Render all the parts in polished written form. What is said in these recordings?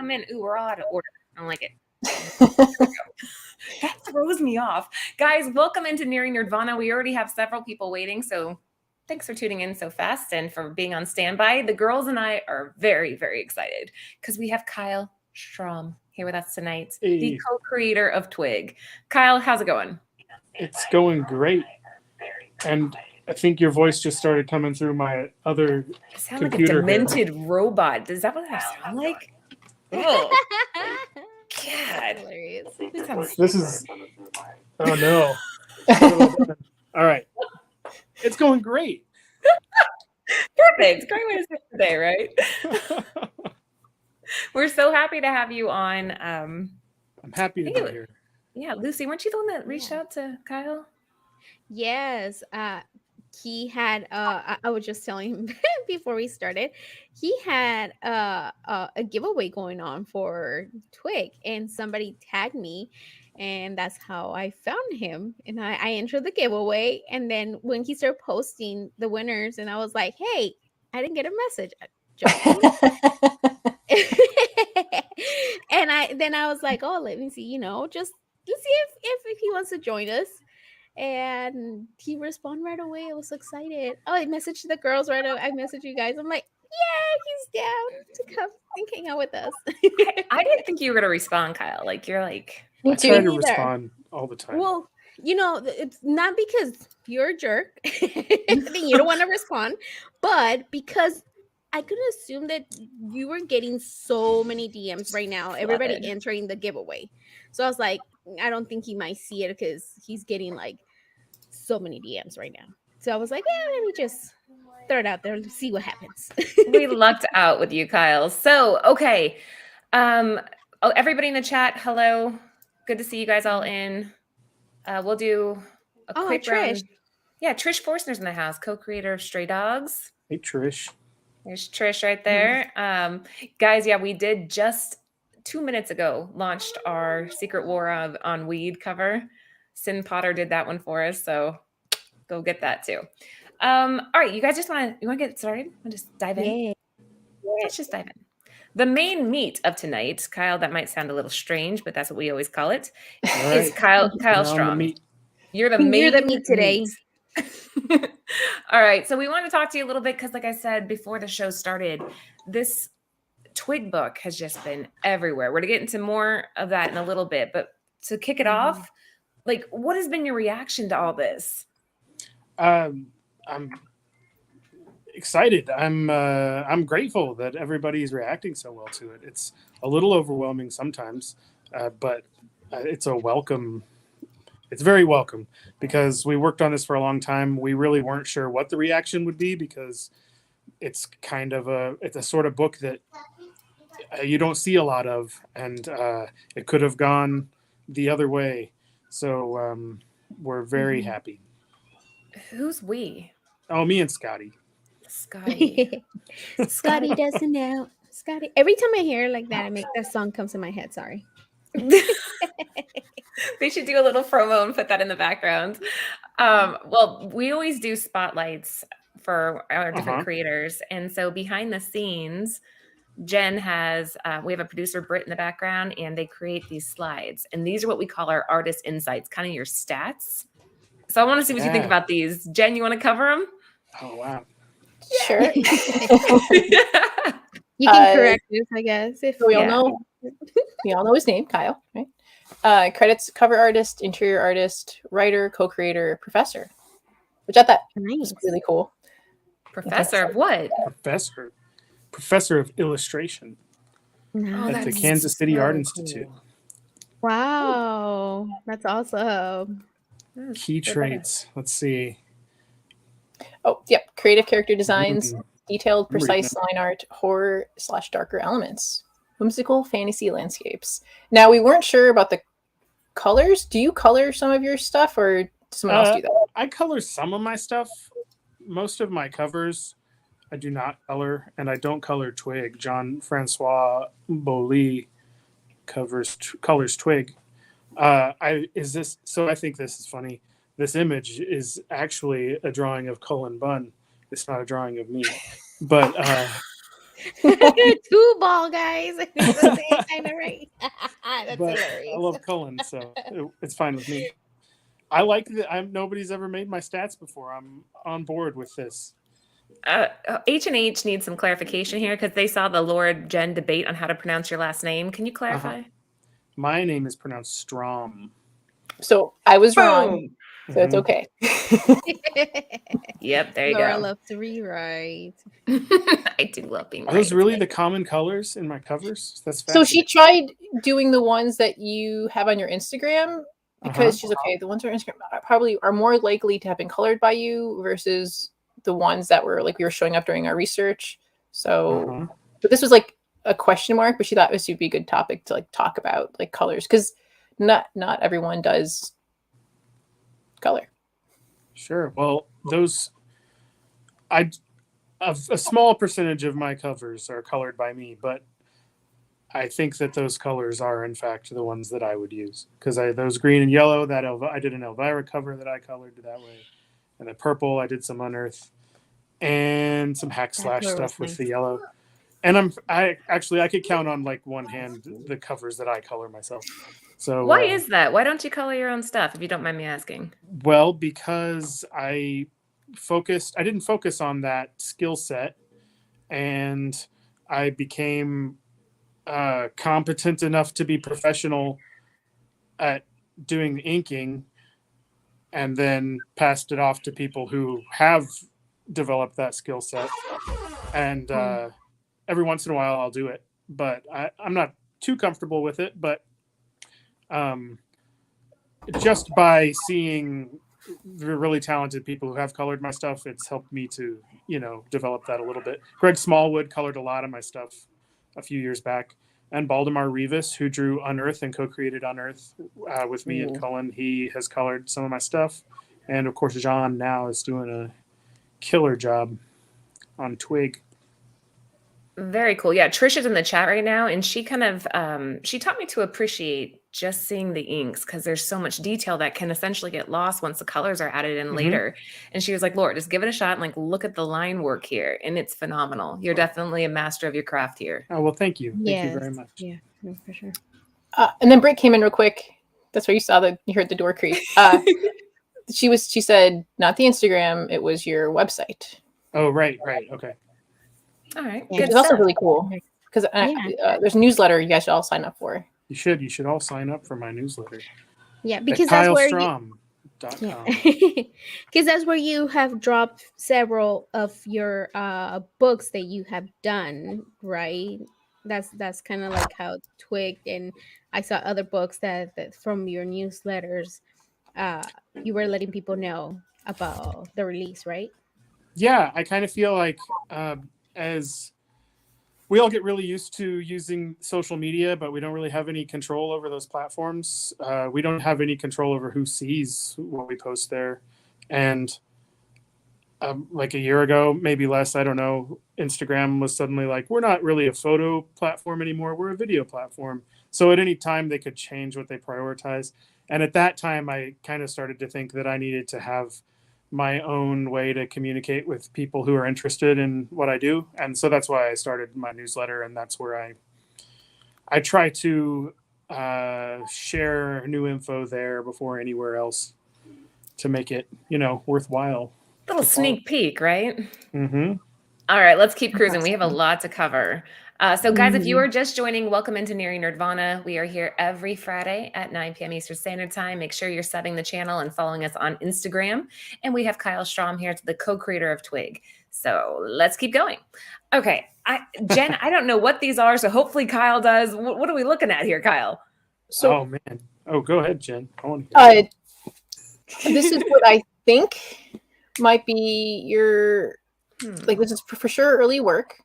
come in. Ooh, we're all out of order. I don't like it. That throws me off. Guys, welcome into Nearing Nerdvana. We already have several people waiting, so thanks for tuning in so fast and for being on standby. The girls and I are very, very excited because we have Kyle Strahm here with us tonight, the co-creator of Twig. Kyle, how's it going? It's going great. And I think your voice just started coming through my other I sound computer like a demented robot. Is that what I sound like? Oh, God. Hilarious. This is... Oh, no. All right. It's going great. Perfect. Great way to start the day, right? We're so happy to have you on. I'm happy to be here. Yeah, Lucy, weren't you the one that reached out to Kyle? Yes. He had I was just telling him before we started, he had a giveaway going on for Twig, and somebody tagged me, and that's how I found him. And I entered the giveaway, and then when he started posting the winners, and I was like, hey, I didn't get a message. And I was like, oh, let me see, just to see if he wants to join us. And he responded right away. I was so excited. Oh, I messaged the girls right away. I messaged you guys. I'm like, yeah, he's down to come and hang out with us. I didn't think you were gonna respond, Kyle. Like you're like, I try to respond all the time. Well, it's not because you're a jerk. I think you don't want to respond, but because I could assume that you were getting so many DMs right now, everybody entering the giveaway. So I was like, I don't think he might see it because he's getting like so many DMs right now. So I was like, yeah, let me just throw it out there and see what happens. We lucked out with you, Kyle. So, okay. Everybody in the chat, hello. Good to see you guys all in. We'll do a quick Trish. round. Yeah, Trish Forstner's in the house, co-creator of Stray Dogs. Hey, Trish. There's Trish right there. Guys, yeah, we did just 2 minutes ago launched our Secret War on Weed cover. Sin Potter did that one for us, so go get that too. All right, you guys you want to get started? We'll just dive in. Yeah. Let's just dive in. The main meat of tonight, Kyle, that might sound a little strange, but that's what we always call it, is Kyle Strahm. You're the meat today. All right, so we want to talk to you a little bit because, like I said before the show started, this Twig book has just been everywhere. We're going to get into more of that in a little bit, but to kick it off, like, what has been your reaction to all this? I'm excited. I'm grateful that everybody's reacting so well to it. It's a little overwhelming sometimes, but it's a welcome. It's very welcome because we worked on this for a long time. We really weren't sure what the reaction would be because it's kind of it's a sort of book that you don't see a lot of, and it could have gone the other way. So we're very happy. Who's we? Oh, me and Scotty. Scotty doesn't know. Scotty. Every time I hear like that, that song comes in my head. Sorry. They should do a little promo and put that in the background. Well, we always do spotlights for our different creators. And so behind the scenes, Jen has, we have a producer, Britt, in the background, and they create these slides. And these are what we call our artist insights, kind of your stats. So I want to see what you think about these. Jen, you want to cover them? Oh, wow. Sure. You can correct this, I guess. If we all know his name, Kyle, right? Credits: cover artist, interior artist, writer, co-creator, professor. Which I thought was really cool. Professor of what? Professor of illustration at the Kansas City Art Institute. Wow, that's awesome. Key traits. Let's see. Oh, yep. Creative character designs, detailed, precise line art, horror/darker elements, whimsical fantasy landscapes. Now, we weren't sure about the colors. Do you color some of your stuff, or does someone else do that? I color some of my stuff. Most of my covers, I do not color, and I don't color Twig. Jean-Francois Boully colors Twig. I think this is funny. This image is actually a drawing of Cullen Bunn. It's not a drawing of me, but Two ball guys. Kind of right. That's But hilarious. I love Cullen, so it's fine with me. I like that. Nobody's ever made my stats before. I'm on board with this. H&H needs some clarification here because they saw the Lord Jen debate on how to pronounce your last name. Can you clarify? My name is pronounced Strahm. So I was wrong. Boom. So it's okay. Yep, there you Laura go. loves to rewrite. I do love being Are those right. really the common colors in my covers? That's So she fascinating. tried doing the ones that you have on your Instagram because she's okay. The ones on Instagram probably are more likely to have been colored by you versus the ones that were like we were showing up during our research. So, but this was like a question mark, but she thought this would be a good topic to like talk about like colors because not everyone does color. Sure. Well, a small percentage of my covers are colored by me, but I think that those colors are in fact the ones that I would use because those green and yellow that I did an Elvira cover that I colored that way, and the purple I did some Unearth and some hack slash stuff with the yellow. And I could count on like one hand the covers that I color myself. So why is that? Why don't you color your own stuff if you don't mind me asking? Well, because I didn't focus on that skill set, and I became competent enough to be professional at doing the inking, and then passed it off to people who have developed that skill set. And every once in a while I'll do it, but I'm not too comfortable with it. But just by seeing the really talented people who have colored my stuff, it's helped me to, develop that a little bit. Greg Smallwood colored a lot of my stuff a few years back. And Baldemar Rivas, who drew Unearth and co-created Unearth with me and Cullen, he has colored some of my stuff. And of course, John now is doing a killer job on Twig. Very cool. Yeah, Trisha's in the chat right now, and she kind of she taught me to appreciate just seeing the inks because there's so much detail that can essentially get lost once the colors are added in later. And she was like, "Laura, just give it a shot and like look at the line work here, and it's phenomenal. You're definitely a master of your craft here." Oh well, thank you. Thank you very much. Yeah, for sure. And then Britt came in real quick. That's where you heard the door creak. She said not the Instagram, it was your website. Oh right, okay. All right. Yeah. It's also really cool because there's a newsletter you guys should all sign up for. You should all sign up for my newsletter. Yeah, because that's where KyleStrahm.com. because that's where you have dropped several of your books that you have done, right? That's kind of like how Twig, and I saw other books that from your newsletters you were letting people know about the release, right? Yeah, I kind of feel like as we all get really used to using social media, but we don't really have any control over those platforms. We don't have any control over who sees what we post there. And like a year ago, maybe less, I don't know, Instagram was suddenly like, we're not really a photo platform anymore. We're a video platform. So at any time they could change what they prioritize. And at that time, I kind of started to think that I needed to have my own way to communicate with people who are interested in what I do. And so that's why I started my newsletter. And that's where I try to share new info there before anywhere else to make it, worthwhile. Little sneak peek, right? Mm-hmm. All right, let's keep cruising. We have a lot to cover. So guys, if you are just joining, welcome into Nearing Nerdvana. We are here every Friday at 9 p.m. Eastern Standard Time. Make sure you're subbing the channel and following us on Instagram. And we have Kyle Strahm here, the co-creator of Twig. So let's keep going. Okay, Jen, I don't know what these are, so hopefully Kyle does. What are we looking at here, Kyle? So, oh man, go ahead, Jen. I want to hear this is what I think might be your this is for sure early work.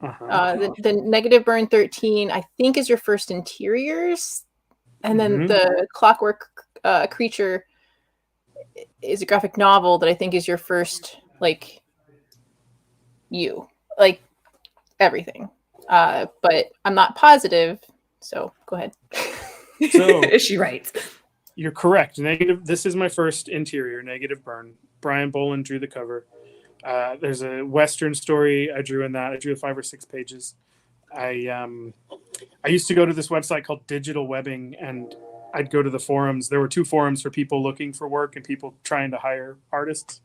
The Negative Burn 13 I think is your first interiors, and then the Clockwork Creature is a graphic novel that I think is your first everything, but I'm not positive, so go ahead. So is she right? You're correct. This is my first interior, Negative Burn. Brian Boland drew the cover. There's a Western story I drew in that. I drew 5 or 6 pages. I used to go to this website called Digital Webbing, and I'd go to the forums. There were 2 forums for people looking for work and people trying to hire artists.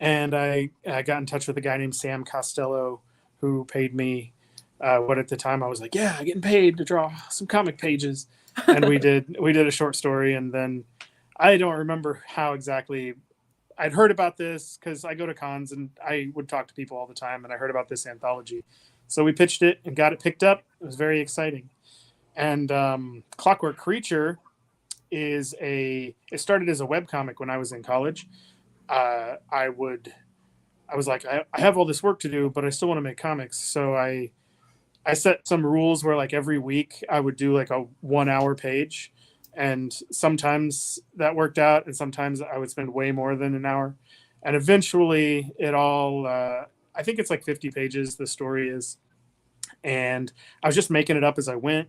And I got in touch with a guy named Sam Costello, who paid me what at the time I was like, yeah, I'm getting paid to draw some comic pages. And we did a short story, and then I don't remember how exactly. I'd heard about this because I go to cons and I would talk to people all the time, and I heard about this anthology. So we pitched it and got it picked up. It was very exciting. And Clockwork Creature it started as a webcomic when I was in college. I was like, I have all this work to do, but I still want to make comics. So I set some rules where like every week I would do like a 1-hour page, and sometimes that worked out, and sometimes I would spend way more than an hour. And eventually it all, I think it's like 50 pages, the story is. And I was just making it up as I went.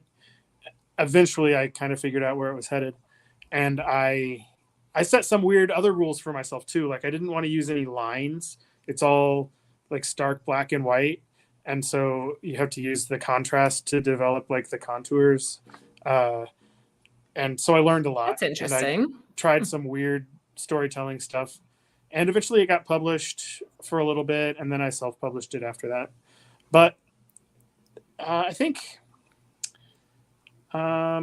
Eventually I kind of figured out where it was headed. And I set some weird other rules for myself too. Like I didn't want to use any lines. It's all like stark black and white. And so you have to use the contrast to develop like the contours. And so I learned a lot. That's interesting. And I tried some weird storytelling stuff. And eventually it got published for a little bit, and then I self-published it after that. But I think I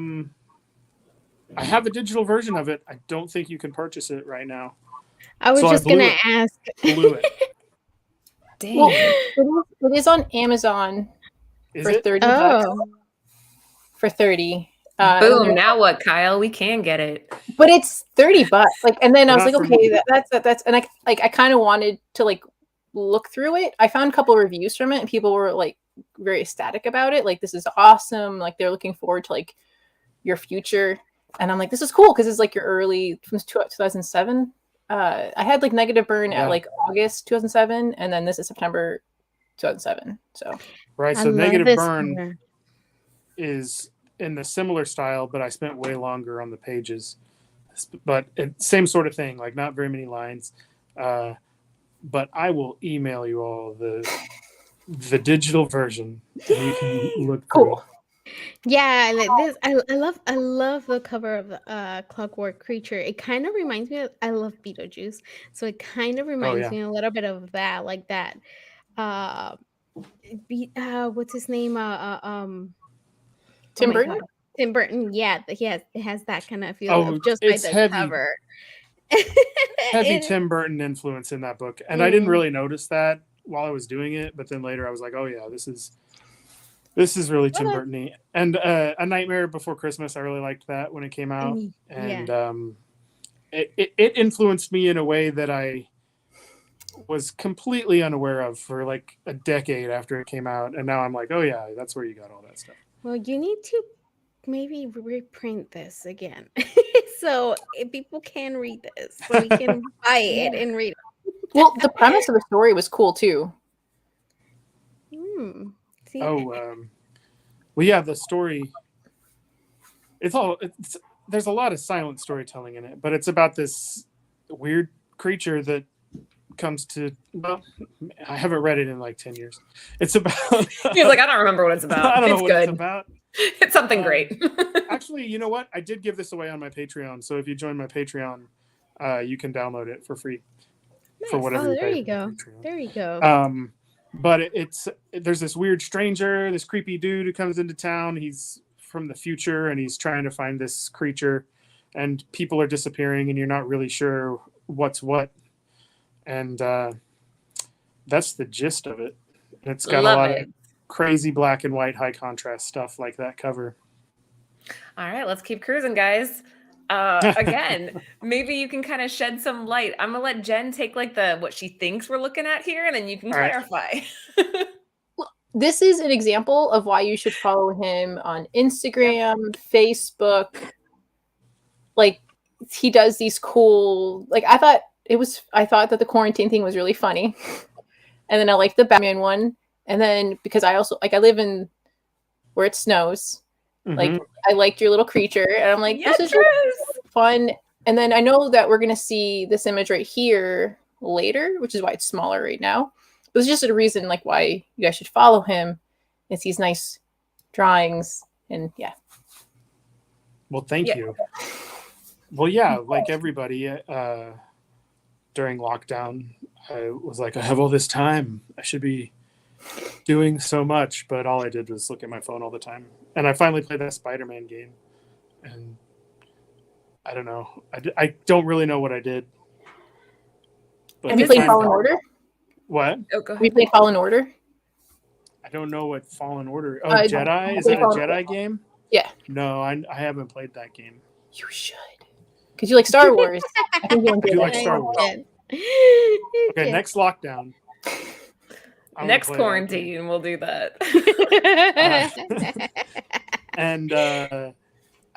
have a digital version of it. I don't think you can purchase it right now. I was just going to ask. Blew it. Dang. Well, it is on Amazon for $30. Oh. For 30. Boom! Now what, Kyle? We can get it, but it's $30. Like, and then I was Not like, for okay, me. that's, and I kind of wanted to like look through it. I found a couple of reviews from it, and people were like very ecstatic about it. Like, this is awesome. Like, they're looking forward to like your future, and I'm like, this is cool because it's like your early from 2007. I had like Negative Burn at like August 2007, and then this is September 2007. So right. So Negative Burn is in the similar style, but I spent way longer on the pages. But same sort of thing, like not very many lines. But I will email you all the digital version, and you can look through it. Yeah, I love the cover of Clockwork Creature. It kind of reminds me of, I love Beetlejuice, so it kind of reminds me a little bit of that, like that. What's his name? Tim Burton. Tim Burton. Yeah, it has that kind of feel of just by the heavy. cover. Heavy Tim Burton influence in that book, and I didn't really notice that while I was doing it, but then later I was like, oh yeah, this is really Tim Burton-y. And A Nightmare Before Christmas, I really liked that when it came out, and it influenced me in a way that I was completely unaware of for like a decade after it came out, and now I'm like, oh yeah, that's where you got all that stuff. Well, you need to maybe reprint this again, so people can read this, so we can buy it and read it. Well, the premise of the story was cool too. See? Well, yeah, the story. There's a lot of silent storytelling in it, but it's about this weird creature that comes to. Well, I haven't read it in like 10 years. It's about. He's like, I don't remember what it's about. I don't know it's what good. It's about. It's something great. Actually, you know what? I did give this away on my Patreon. So if you join my Patreon, you can download it for free. Nice. For whatever. There you go. There you go. But there's this weird stranger, this creepy dude who comes into town. He's from the future, and he's trying to find this creature, and people are disappearing, and you're not really sure what's what. And that's the gist of it. And it's got a lot of crazy black and white, high contrast stuff like that cover. All right, let's keep cruising, guys. Again, maybe you can kind of shed some light. I'm gonna let Jen take like what she thinks we're looking at here, and then you can clarify. Well, this is an example of why you should follow him on Instagram, Facebook. Like, he does these cool. Like, I thought that the quarantine thing was really funny, and then I liked the Batman one, and then because I also I live in where it snows. Like, I liked your little creature, and I'm like, this is really fun. And then I know that we're going to see this image right here later, which is why it's smaller right now. It was just a reason like why you guys should follow him. It's these nice drawings and yeah. Well, thank you. Well, yeah, like everybody during lockdown, I was like, I have all this time. I should be doing so much, but all I did was look at my phone all the time. And I finally played that Spider-Man game, and I don't know. I don't really know what I did. But Have you played Fallen Order? What? Oh, go ahead. We played Fallen Order. I don't know what Fallen Order. Oh, Jedi? Is that a Jedi game? Yeah. No, I haven't played that game. You should, because you like Star Wars. I think you'll I enjoy do that. like Star Wars. Okay, next lockdown. Next quarantine, we'll do that. And I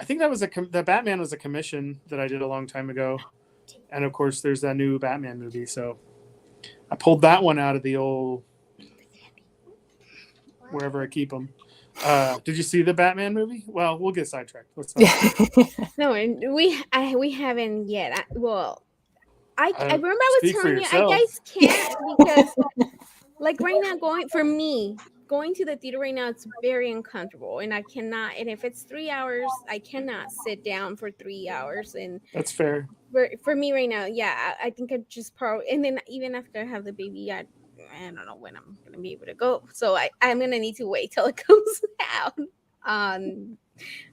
think that was the Batman was a commission that I did a long time ago, and of course there's that new Batman movie, so I pulled that one out of the old wherever I keep them. Did you see the Batman movie? Well, we'll get sidetracked. Let's not. No, and we haven't yet. I remember I was Speak for telling you, I yourself. guys can't because like right now going to the theater right now, it's very uncomfortable, and I cannot. And if it's 3 hours, I cannot sit down for 3 hours. And That's fair. for me right now, yeah, I think I just probably. And then even after I have the baby, I don't know when I'm gonna be able to go. So I'm gonna need to wait till it comes out on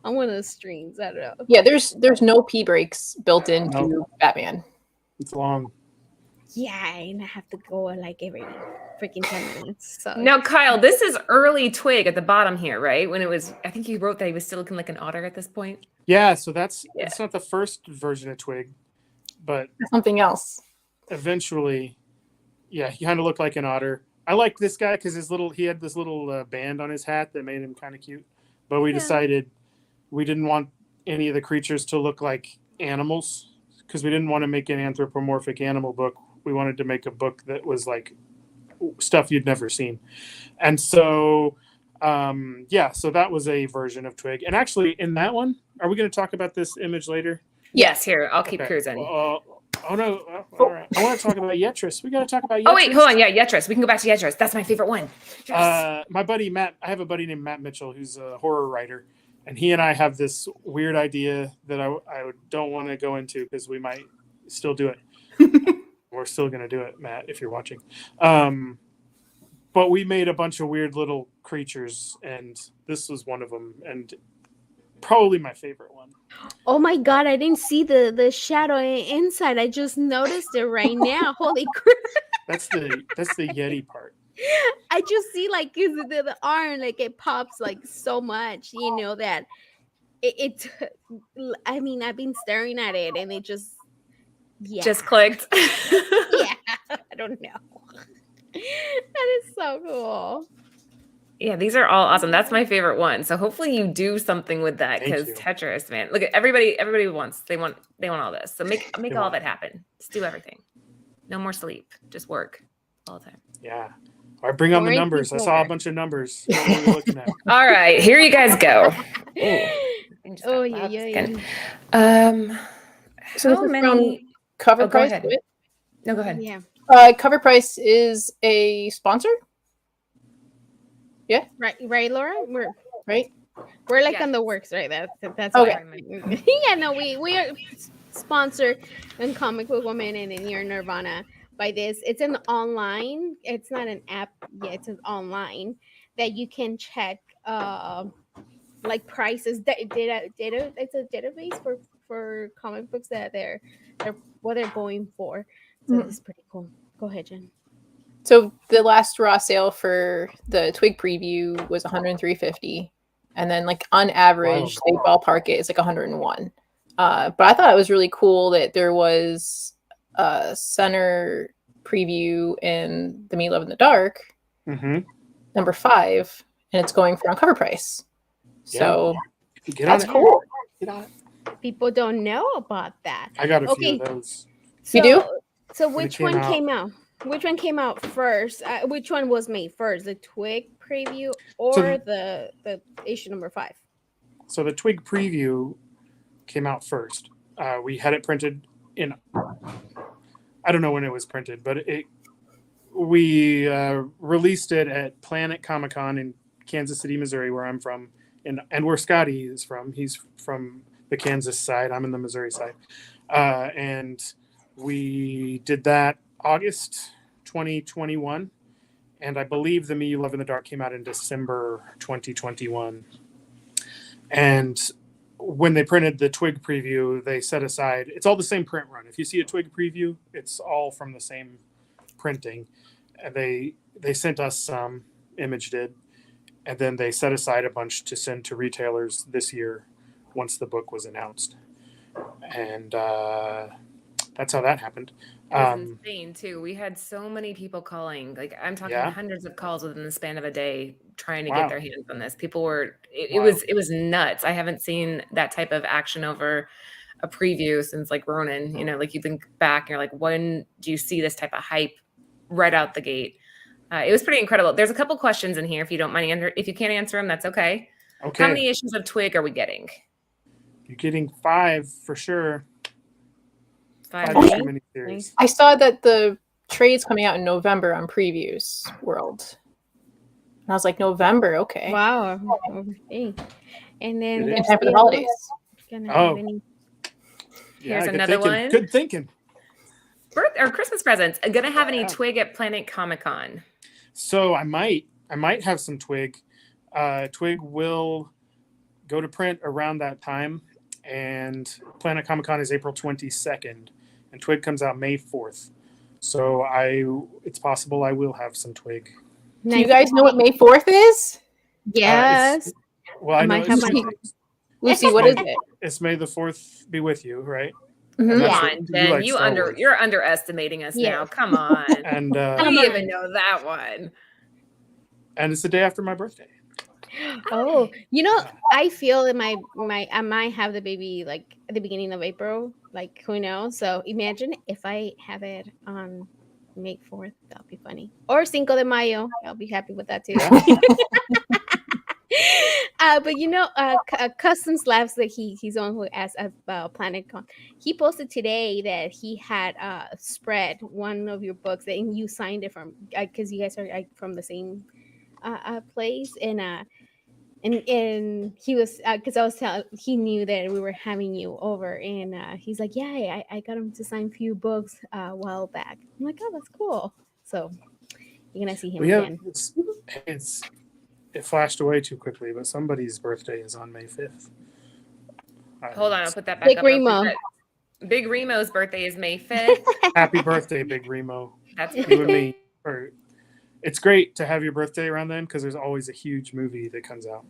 one of the streams. I don't know. Yeah, there's no pee breaks built into Batman. It's long. Yeah, and I have to go like every freaking 10 minutes. So Now, Kyle, this is early Twig at the bottom here, right? When it was, I think you wrote that he was still looking like an otter at this point. Yeah, so it's not the first version of Twig, but Something else. eventually, yeah, he kind of looked like an otter. I liked this guy because he had this little band on his hat that made him kind of cute. But we decided we didn't want any of the creatures to look like animals because we didn't want to make an anthropomorphic animal book. We wanted to make a book that was like stuff you'd never seen. And so, so that was a version of Twig. And actually, in that one, are we going to talk about this image later? Yes, here, I'll keep cruising. Oh no! All right, I want to talk about Yetris. We got to talk about Yetris. Oh wait, hold on. Yeah, Yetris. We can go back to Yetris. That's my favorite one. My buddy Matt. I have a buddy named Matt Mitchell who's a horror writer, and he and I have this weird idea that I don't want to go into because we might still do it. We're still going to do it, Matt, if you're watching. But we made a bunch of weird little creatures, and this was one of them, and probably my favorite one. oh my god, I didn't see the shadow inside. I just noticed it right now. Holy crap. That's the Yeti part. I just see like the arm, like it pops like so much, that it I mean, I've been staring at it and it just clicked. Yeah, I don't know. That is so cool. Yeah, these are all awesome. That's my favorite one. So hopefully you do something with that Thank because you. Tetris, man. Look at everybody wants they want all this. So make all that happen. Just do everything. No more sleep. Just work all the time. Yeah. All right, bring on the Boring numbers. I people. saw a bunch of numbers. What were we looking at? All right, here you guys go. Oh yeah. So this How is many? from Cover Go Price. ahead. No, go ahead. Yeah. Cover Price is a sponsor, Right, Laura? We're right? like Yeah. on the works, right? That's Okay. why. Yeah, no, we are sponsored in Comic Book Woman and in your Nirvana by this. It's an online. It's not an app yet. It's an online that you can check like prices. Data. It's a database for comic books that they're what they're going for. So it's pretty cool. Go ahead, Jen. So the last raw sale for the Twig preview was $103.50, and then like on average they ballpark it it's like 101. But I thought it was really cool that there was a center preview in The Me Love in the Dark, number 5, and it's going for on Cover Price. So that's cool. Get on it. People don't know about that. I got a few of those. So, You do? So When it which came one out. came out? Which one came out first? Which one was made first? The Twig preview or the issue number 5? So the Twig preview came out first. We had it printed in. I don't know when it was printed, but we released it at Planet Comic-Con in Kansas City, Missouri, where I'm from, and where Scotty is from. He's from the Kansas side. I'm in the Missouri side. And we did that August 2021. And I believe The Me You Love in the Dark came out in December 2021. And when they printed the Twig preview, they set aside, it's all the same print run. If you see a Twig preview, it's all from the same printing. And they sent us some, Image did, and then they set aside a bunch to send to retailers this year once the book was announced. And that's how that happened. It was insane too. We had so many people calling. Like I'm talking hundreds of calls within the span of a day trying to get their hands on this. People were it was nuts. I haven't seen that type of action over a preview since like Ronin. You know, like you think back and you're like, when do you see this type of hype right out the gate? It was pretty incredible. There's a couple questions in here if you don't mind. If you can't answer them, that's okay. Okay. How many issues of Twig are we getting? You're getting 5 for sure. 5 miniseries. I saw that the trade's coming out in November on Previews World. And I was like, November, okay. Wow. Okay. And then in time for the holidays. Here's another one. Good thinking. Or Christmas presents. Gonna have any Twig at Planet Comic-Con? So I might have some Twig. Twig will go to print around that time, and Planet Comic-Con is April 22nd, and Twig comes out May 4th. So it's possible I will have some Twig. Do you guys know what May 4th is? Yes. I know. Lucy, what is it? It's May the 4th be with you, right? Mm-hmm. Come on, Ben. You're underestimating us now. Come on. And we even know that one. And it's the day after my birthday. Oh, I feel that I might have the baby like at the beginning of April, like who knows? So imagine if I have it on May 4th, that'll be funny. Or Cinco de Mayo, I'll be happy with that too. But Customs Labs, that he's the one who asked about PlanetCon. He posted today that he had spread one of your books and you signed it from because you guys are from the same place and he was because I was telling he knew that we were having you over and he's like, yeah, I got him to sign a few books a while back. I'm like, oh, that's cool. So you're gonna see him again. It flashed away too quickly, but somebody's birthday is on May 5th. Hold on, I'll put that back Big up. Remo. Big Remo's birthday is May 5th. Happy birthday, Big Remo. That's you and me. It's great to have your birthday around then because there's always a huge movie that comes out.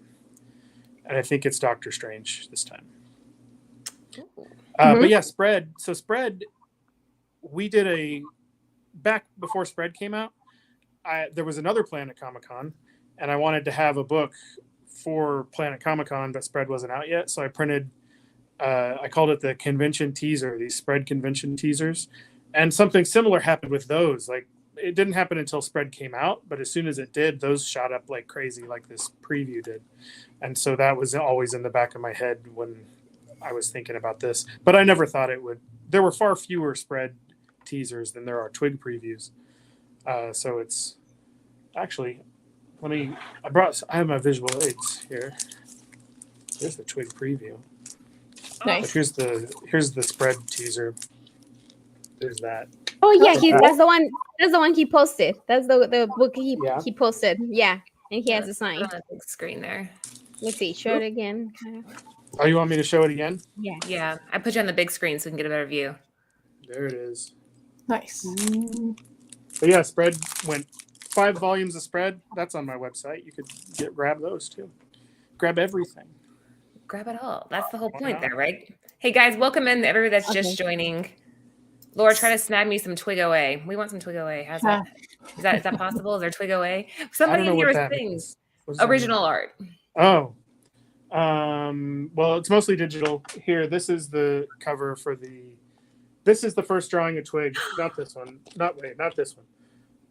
And I think it's Doctor Strange this time. But yeah, Spread. So Spread, we did back before Spread came out, there was another Planet Comic-Con, and I wanted to have a book for Planet Comic-Con, but Spread wasn't out yet. So I printed, I called it the convention teaser, these Spread convention teasers. And something similar happened with those. Like, it didn't happen until Spread came out, but as soon as it did, those shot up like crazy, like this preview did. And so that was always in the back of my head when I was thinking about this. But I never thought it would. There were far fewer Spread teasers than there are Twig previews. So it's actually, I have my visual aids here. Here's the Twig preview. Nice. Here's the Spread teaser. There's that. Oh yeah, that's the one. That's the one he posted. That's the book he posted. Yeah, and he has a sign. On the big screen there. Let's see. Show it again. Oh, you want me to show it again? Yeah. Yeah, I put you on the big screen so we can get a better view. There it is. Nice. But yeah, Spread went 5 volumes of Spread. That's on my website. You could grab those too. Grab everything. Grab it all. That's the whole point there, right? Hey guys, welcome in everybody that's just joining. Laura, try to snag me some Twig OA. We want some Twig OA. How's that? Is that possible? Is there Twig OA? Somebody in here is things. Original art. Oh. Well, it's mostly digital. Here, this is the cover for this is the first drawing of Twig. Not this one. Not this one.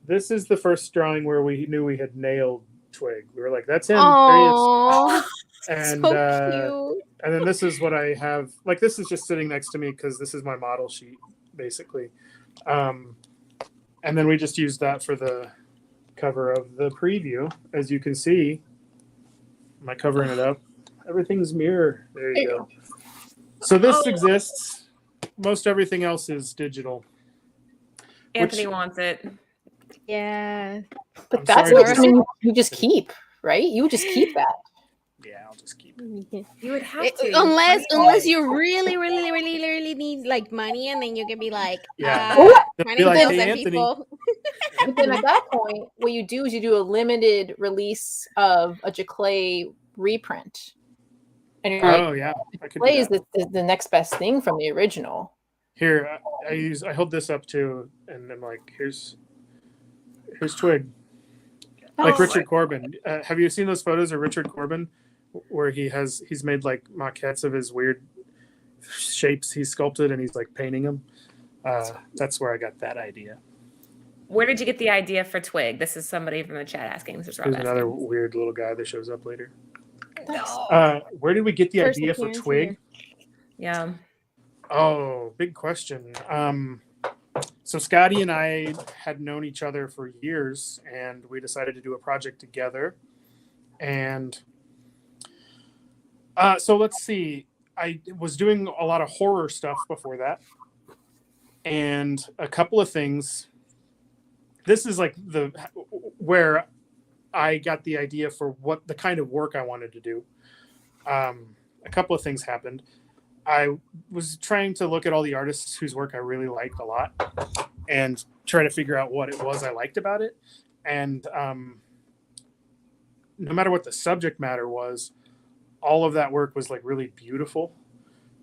This is the first drawing where we knew we had nailed Twig. We were like, that's him. Oh, and so cute. And then this is what I have. Like, this is just sitting next to me because this is my model sheet, basically. And then we just used that for the cover of the preview. As you can see, am I covering it up? Everything's mirror. There you go. So this exists. Most everything else is digital. Anthony wants it. Yeah. But I'm that's sorry what to you just keep, right? You would just keep that. Yeah, I'll just keep it. You would have to. Unless you really need like money, and then you can be like, Yeah. money Be like, bills hey, and Anthony. people. But then at that point, what you do is you do a limited release of a Jaclay reprint. And you're like, Oh yeah, I could do Jaclay is that. the next best thing from the original. Here, I hold this up too, and I'm like, here's Twig, like Richard Corbin. Have you seen those photos of Richard Corbin, where he's made like maquettes of his weird shapes he's sculpted, and he's like painting them? That's where I got that idea. Where did you get the idea for Twig? This is somebody from the chat asking. This is Rob There's asking. another weird little guy that shows up later. No. Where did we get the First idea for appearance Twig? Yeah. Oh, big question. So Scotty and I had known each other for years, and we decided to do a project together. And so let's see. I was doing a lot of horror stuff before that, and a couple of things. This is like where I got the idea for what the kind of work I wanted to do. A couple of things happened. I was trying to look at all the artists whose work I really liked a lot and try to figure out what it was I liked about it. And no matter what the subject matter was, all of that work was like really beautiful.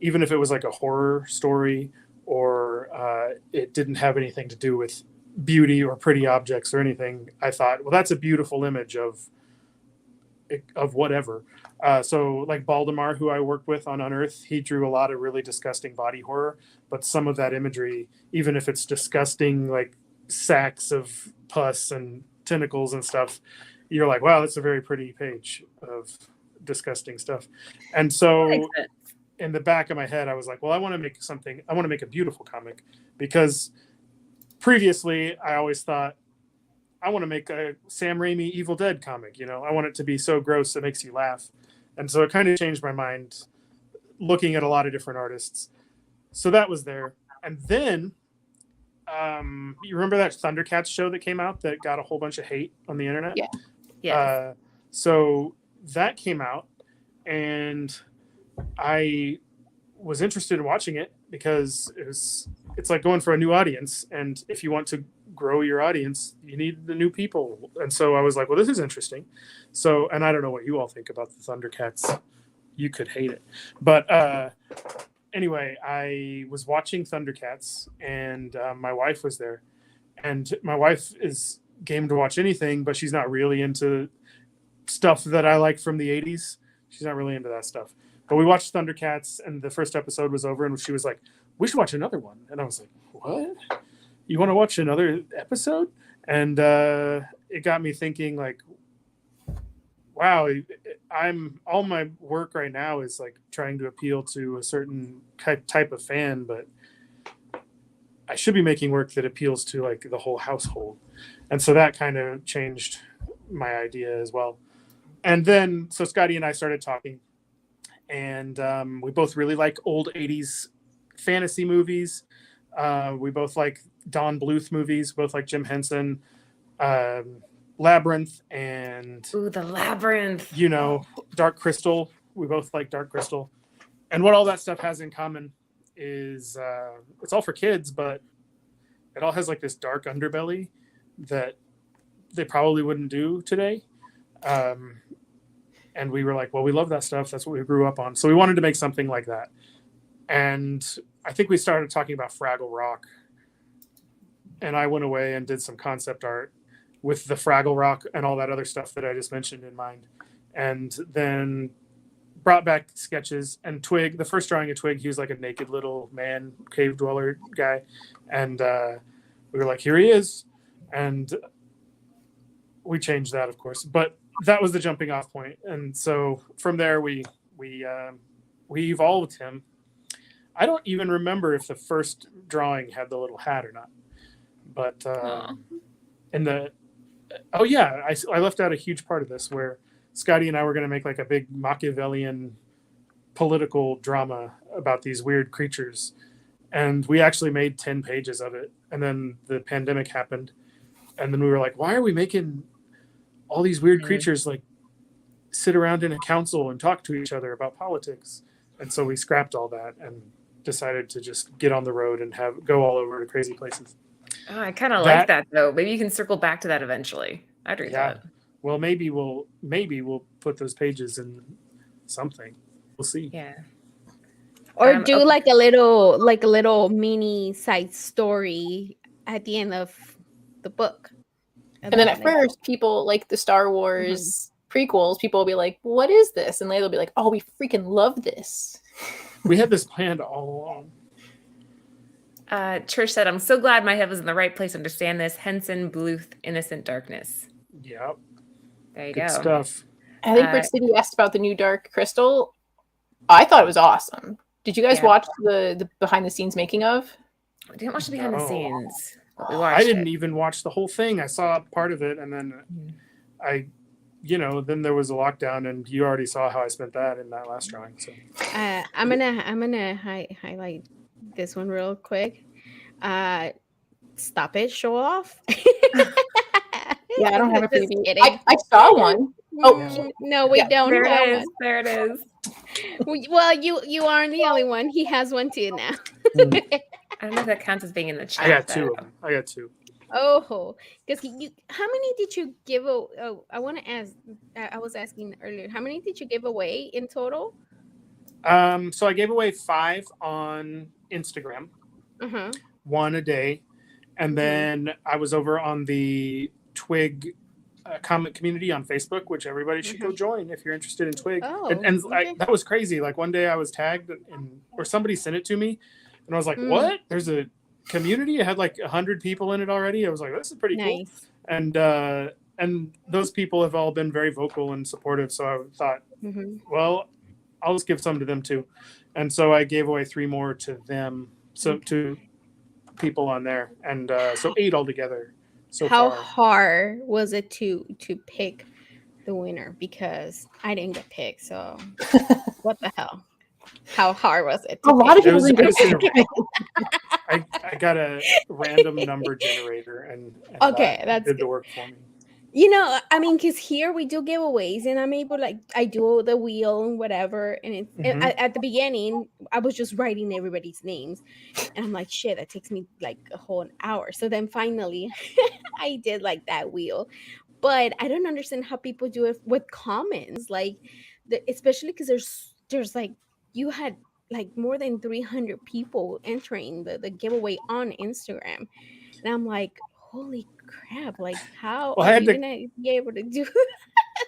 Even if it was like a horror story or it didn't have anything to do with beauty or pretty objects or anything, I thought, well, that's a beautiful image of whatever. So like Baldemar, who I worked with on Unearth, he drew a lot of really disgusting body horror, but some of that imagery, even if it's disgusting, like sacks of pus and tentacles and stuff, you're like, wow, that's a very pretty page of disgusting stuff. And so in the back of my head, I was like, well, I want to make a beautiful comic, because previously I always thought, I want to make a Sam Raimi Evil Dead comic. I want it to be so gross it makes you laugh. And so it kind of changed my mind looking at a lot of different artists. So that was there. And then you remember that Thundercats show that came out that got a whole bunch of hate on the internet? Yeah. Yeah. So that came out, and I was interested in watching it because it's like going for a new audience. And if you want to grow your audience, you need the new people. And so I was like, well, this is interesting. So, and I don't know what you all think about the Thundercats. You could hate it. But anyway, I was watching Thundercats, and my wife was there. And my wife is game to watch anything, but she's not really into stuff that I like from the 80s. She's not really into that stuff. But we watched Thundercats, and the first episode was over, and she was like, we should watch another one. And I was like, what? You want to watch another episode? And it got me thinking, like, wow, all my work right now is like trying to appeal to a certain type of fan, but I should be making work that appeals to like the whole household. And so that kind of changed my idea as well. And then, so Scotty and I started talking, and we both really like old 80s fantasy movies. We both like Don Bluth movies, both like Jim Henson, Labyrinth, and the Labyrinth. Dark Crystal. We both like Dark Crystal. And what all that stuff has in common is it's all for kids, but it all has like this dark underbelly that they probably wouldn't do today. And we were like, well, we love that stuff. That's what we grew up on. So we wanted to make something like that. And I think we started talking about Fraggle Rock. And I went away and did some concept art with the Fraggle Rock and all that other stuff that I just mentioned in mind. And then brought back sketches, and Twig, the first drawing of Twig, he was like a naked little man, cave dweller guy. And we were like, here he is. And we changed that, of course. But that was the jumping off point. And so from there, we evolved him. I don't even remember if the first drawing had the little hat or not. But I left out a huge part of this where Scotty and I were going to make like a big Machiavellian political drama about these weird creatures, and we actually made 10 pages of it. And then the pandemic happened, and then we were like, why are we making all these weird creatures like sit around in a council and talk to each other about politics? And so we scrapped all that and decided to just get on the road and go all over to crazy places. Oh, I kind of like that though. Maybe you can circle back to that eventually. I'd read that. Well, maybe we'll put those pages in something. We'll see. Yeah. Or do like a little mini side story at the end of the book. And then at first, people like the Star Wars prequels, people will be like, what is this? And they'll be like, oh, we freaking love this. We had this planned all along. Trish said, I'm so glad my head was in the right place to understand this. Henson, Bluth, Innocent Darkness. Yep. There you Good go. stuff. I think Brit City asked about the new Dark Crystal. I thought it was awesome. Did you guys watch the behind the scenes making of? I didn't watch the behind the scenes. But we I didn't even watch the whole thing. I saw part of it, and then then there was a lockdown, and you already saw how I spent that in that last drawing. So I'm gonna highlight this one real quick. Stop it, show off. Yeah, I don't have a preview. I saw one. Oh no, we don't. There it is. There it is. Well, you aren't the only one. He has one too now. I don't know if that counts as being in the chat. I got two of them. I got two. Oh, because how many did you give? I want to ask. I was asking earlier. How many did you give away in total? So I gave away 5 on Instagram, 1 a day, and then I was over on the Twig comic community on Facebook, which everybody should go join if you're interested in Twig. That was crazy. Like one day I was tagged, or somebody sent it to me, and I was like, "What? There's a community? It had like 100 people in it already." I was like, "This is pretty cool." And those people have all been very vocal and supportive. So I thought, well, I'll just give some to them too. And so I gave away 3 more to them. So to people on there, and so 8 altogether. So how far. hard was it to pick the winner? Because I didn't get picked. So what the hell? How hard was it? A lot of people didn't get picked. I got a random number generator, and that's did good. the work for me. I mean, because here we do giveaways, and I'm able, like, I do the wheel and whatever. And at the beginning, I was just writing everybody's names, and I'm like, shit, that takes me like a whole hour. So then finally, I did like that wheel, but I don't understand how people do it with comments, like, especially because there's like, you had like more than 300 people entering the giveaway on Instagram, and I'm like, holy crap, like how are you gonna be able to do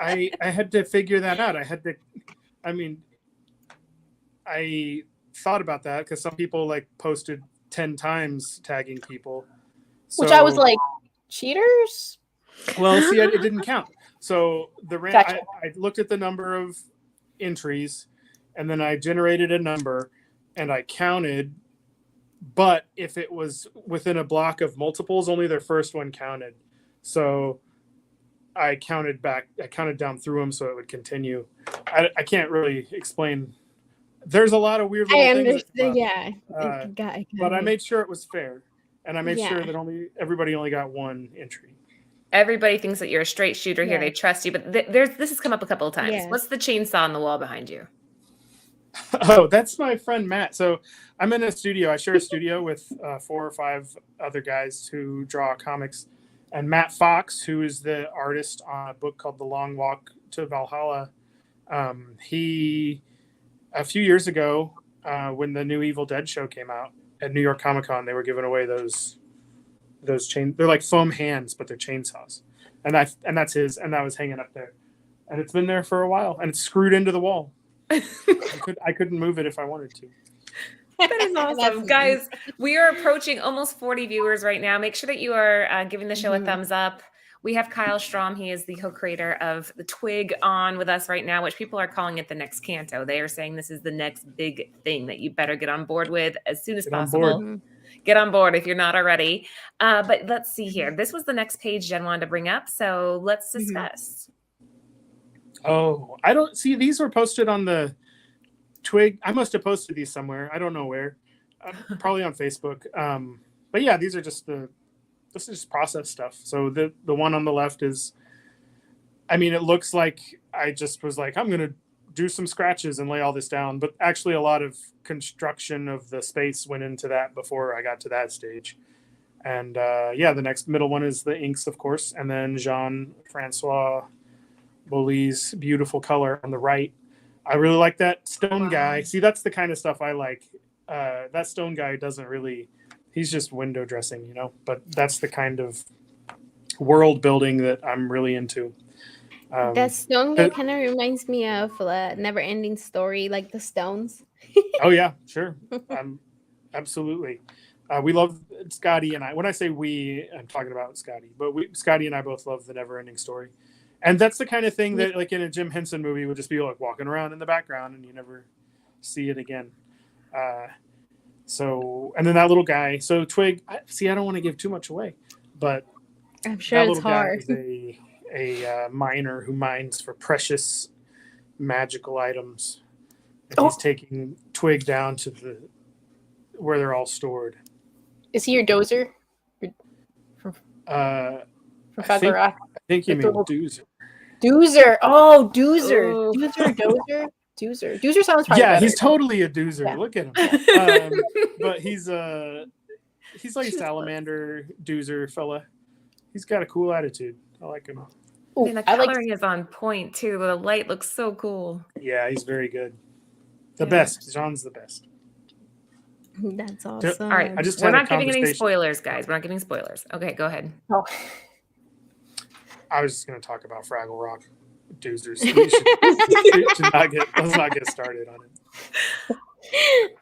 I had to figure that out. I thought about that because some people like posted 10 times tagging people, which I was like, cheaters. Well, see, it didn't count. So Gotcha. I looked at the number of entries, and then I generated a number, and I counted. But if it was within a block of multiples, only their first one counted. So I counted down through them so it would continue. I can't really explain. There's a lot of weird little things. But I made sure it was fair, and I made sure that everybody only got 1 entry. Everybody thinks that you're a straight shooter here. They trust you, but this has come up a couple of times. Yeah. What's the chainsaw on the wall behind you? Oh, that's my friend Matt. So I'm in a studio. I share a studio with 4 or 5 other guys who draw comics. And Matt Fox, who is the artist on a book called The Long Walk to Valhalla, he, a few years ago, when the new Evil Dead show came out at New York Comic Con, they were giving away those they're like foam hands, but they're chainsaws. And that's his, and that was hanging up there. And it's been there for a while, and it's screwed into the wall. I couldn't move it if I wanted to. That is awesome. Guys, we are approaching almost 40 viewers right now. Make sure that you are giving the show a thumbs up. We have Kyle Strahm. He is the co-creator of the Twig on with us right now, which people are calling it the next Canto. They are saying this is the next big thing that you better get on board with as soon as possible. get on board if you're not already. But let's see here. This was the next page Jen wanted to bring up, so let's discuss. Oh, I don't see, these were posted on the Twig. I must have posted these somewhere. I don't know where. Probably on Facebook. But yeah, these are just this is process stuff. So the one on the left is, I mean, it looks like I just was like, I'm gonna do some scratches and lay all this down, but actually a lot of construction of the space went into that before I got to that stage. And yeah, the next middle one is the inks, of course, and then Jean-Francois Bouly's beautiful color on the right. I really like that stone guy. See, that's the kind of stuff I like. That stone guy doesn't really, he's just window dressing, you know, but that's the kind of world building that I'm really into. That stone guy kind of reminds me of Never Ending Story, like the stones. Oh yeah, sure. Absolutely. We love Scotty and I. When I say we, I'm talking about Scotty, but Scotty and I both love the Never Ending Story. And that's the kind of thing that, like in a Jim Henson movie, would just be like walking around in the background and you never see it again. So, and then that little guy. So Twig, I don't want to give too much away, but I'm sure it's hard. Is a miner who mines for precious magical items. And he's taking Twig down to where they're all stored. Is he your dozer? From Fraggle Rock? I think you mean Doozer. Doozer. Oh, Doozer. Doozer, Dozer. Doozer. Doozer sounds probably better. He's totally a Doozer. Yeah. Look at him. But he's like a salamander Doozer fella. He's got a cool attitude. I like him. Ooh, and the coloring is on point too. The light looks so cool. Yeah, he's very good. The best. John's the best. That's awesome. All right, we're not giving any spoilers, guys. We're not giving spoilers. Okay, go ahead. Oh. I was just going to talk about Fraggle Rock Doozers. Let's not get started on it.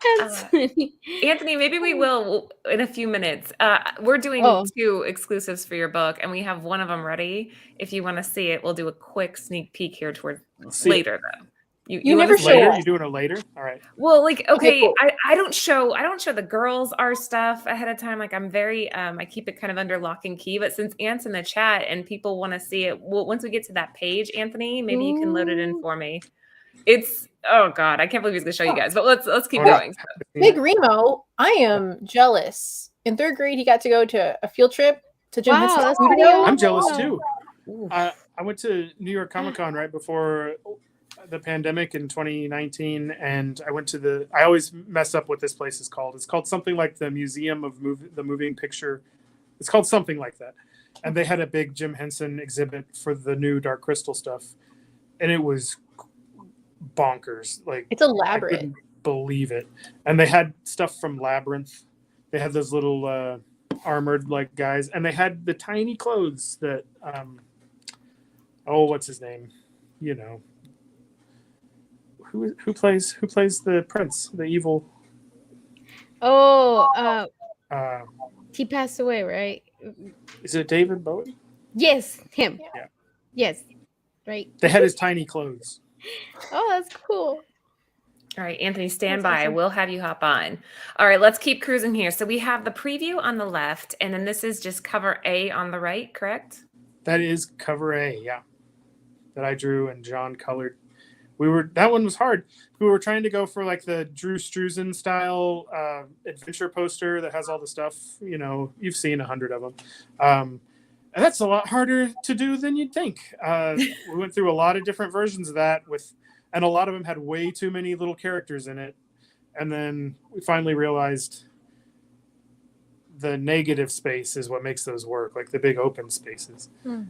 That's funny. Anthony, maybe we will in a few minutes. We're doing 2 exclusives for your book, and we have one of them ready. If you want to see it, we'll do a quick sneak peek here towards later, though. You never show later? You doing it later? All right. Well, like, okay, cool. I don't show the girls our stuff ahead of time. Like, I'm very I keep it kind of under lock and key. But since Ant's in the chat and people want to see it, well, once we get to that page, Anthony, maybe you can load it in for me. It's God, I can't believe he's gonna show you guys. But let's keep going. So. Big Remo, I am jealous. In 3rd grade, he got to go to a field trip to Jim Henson's studio. I'm jealous too. I went to New York Comic Con right before the pandemic in 2019, and I went to I always mess up what this place is called. It's called something like the Museum of the Moving Picture. It's called something like that. And they had a big Jim Henson exhibit for the new Dark Crystal stuff, and it was bonkers. Like, it's elaborate. I couldn't believe it. And they had stuff from Labyrinth. They had those little armored like guys, and they had the tiny clothes that what's his name? You know. Who plays the prince, the evil? He passed away, right? Is it David Bowie? Yes, him. Yeah. Yes, right. They had his tiny clothes. Oh, that's cool. All right, Anthony, stand by. Awesome. We'll have you hop on. All right, let's keep cruising here. So we have the preview on the left, and then this is just cover A on the right, correct? That is cover A, yeah. That I drew and John colored. That one was hard. We were trying to go for like the Drew Struzan style adventure poster that has all the stuff, you know, you've seen 100 of them. And that's a lot harder to do than you'd think. We went through a lot of different versions of that and a lot of them had way too many little characters in it. And then we finally realized the negative space is what makes those work, like the big open spaces.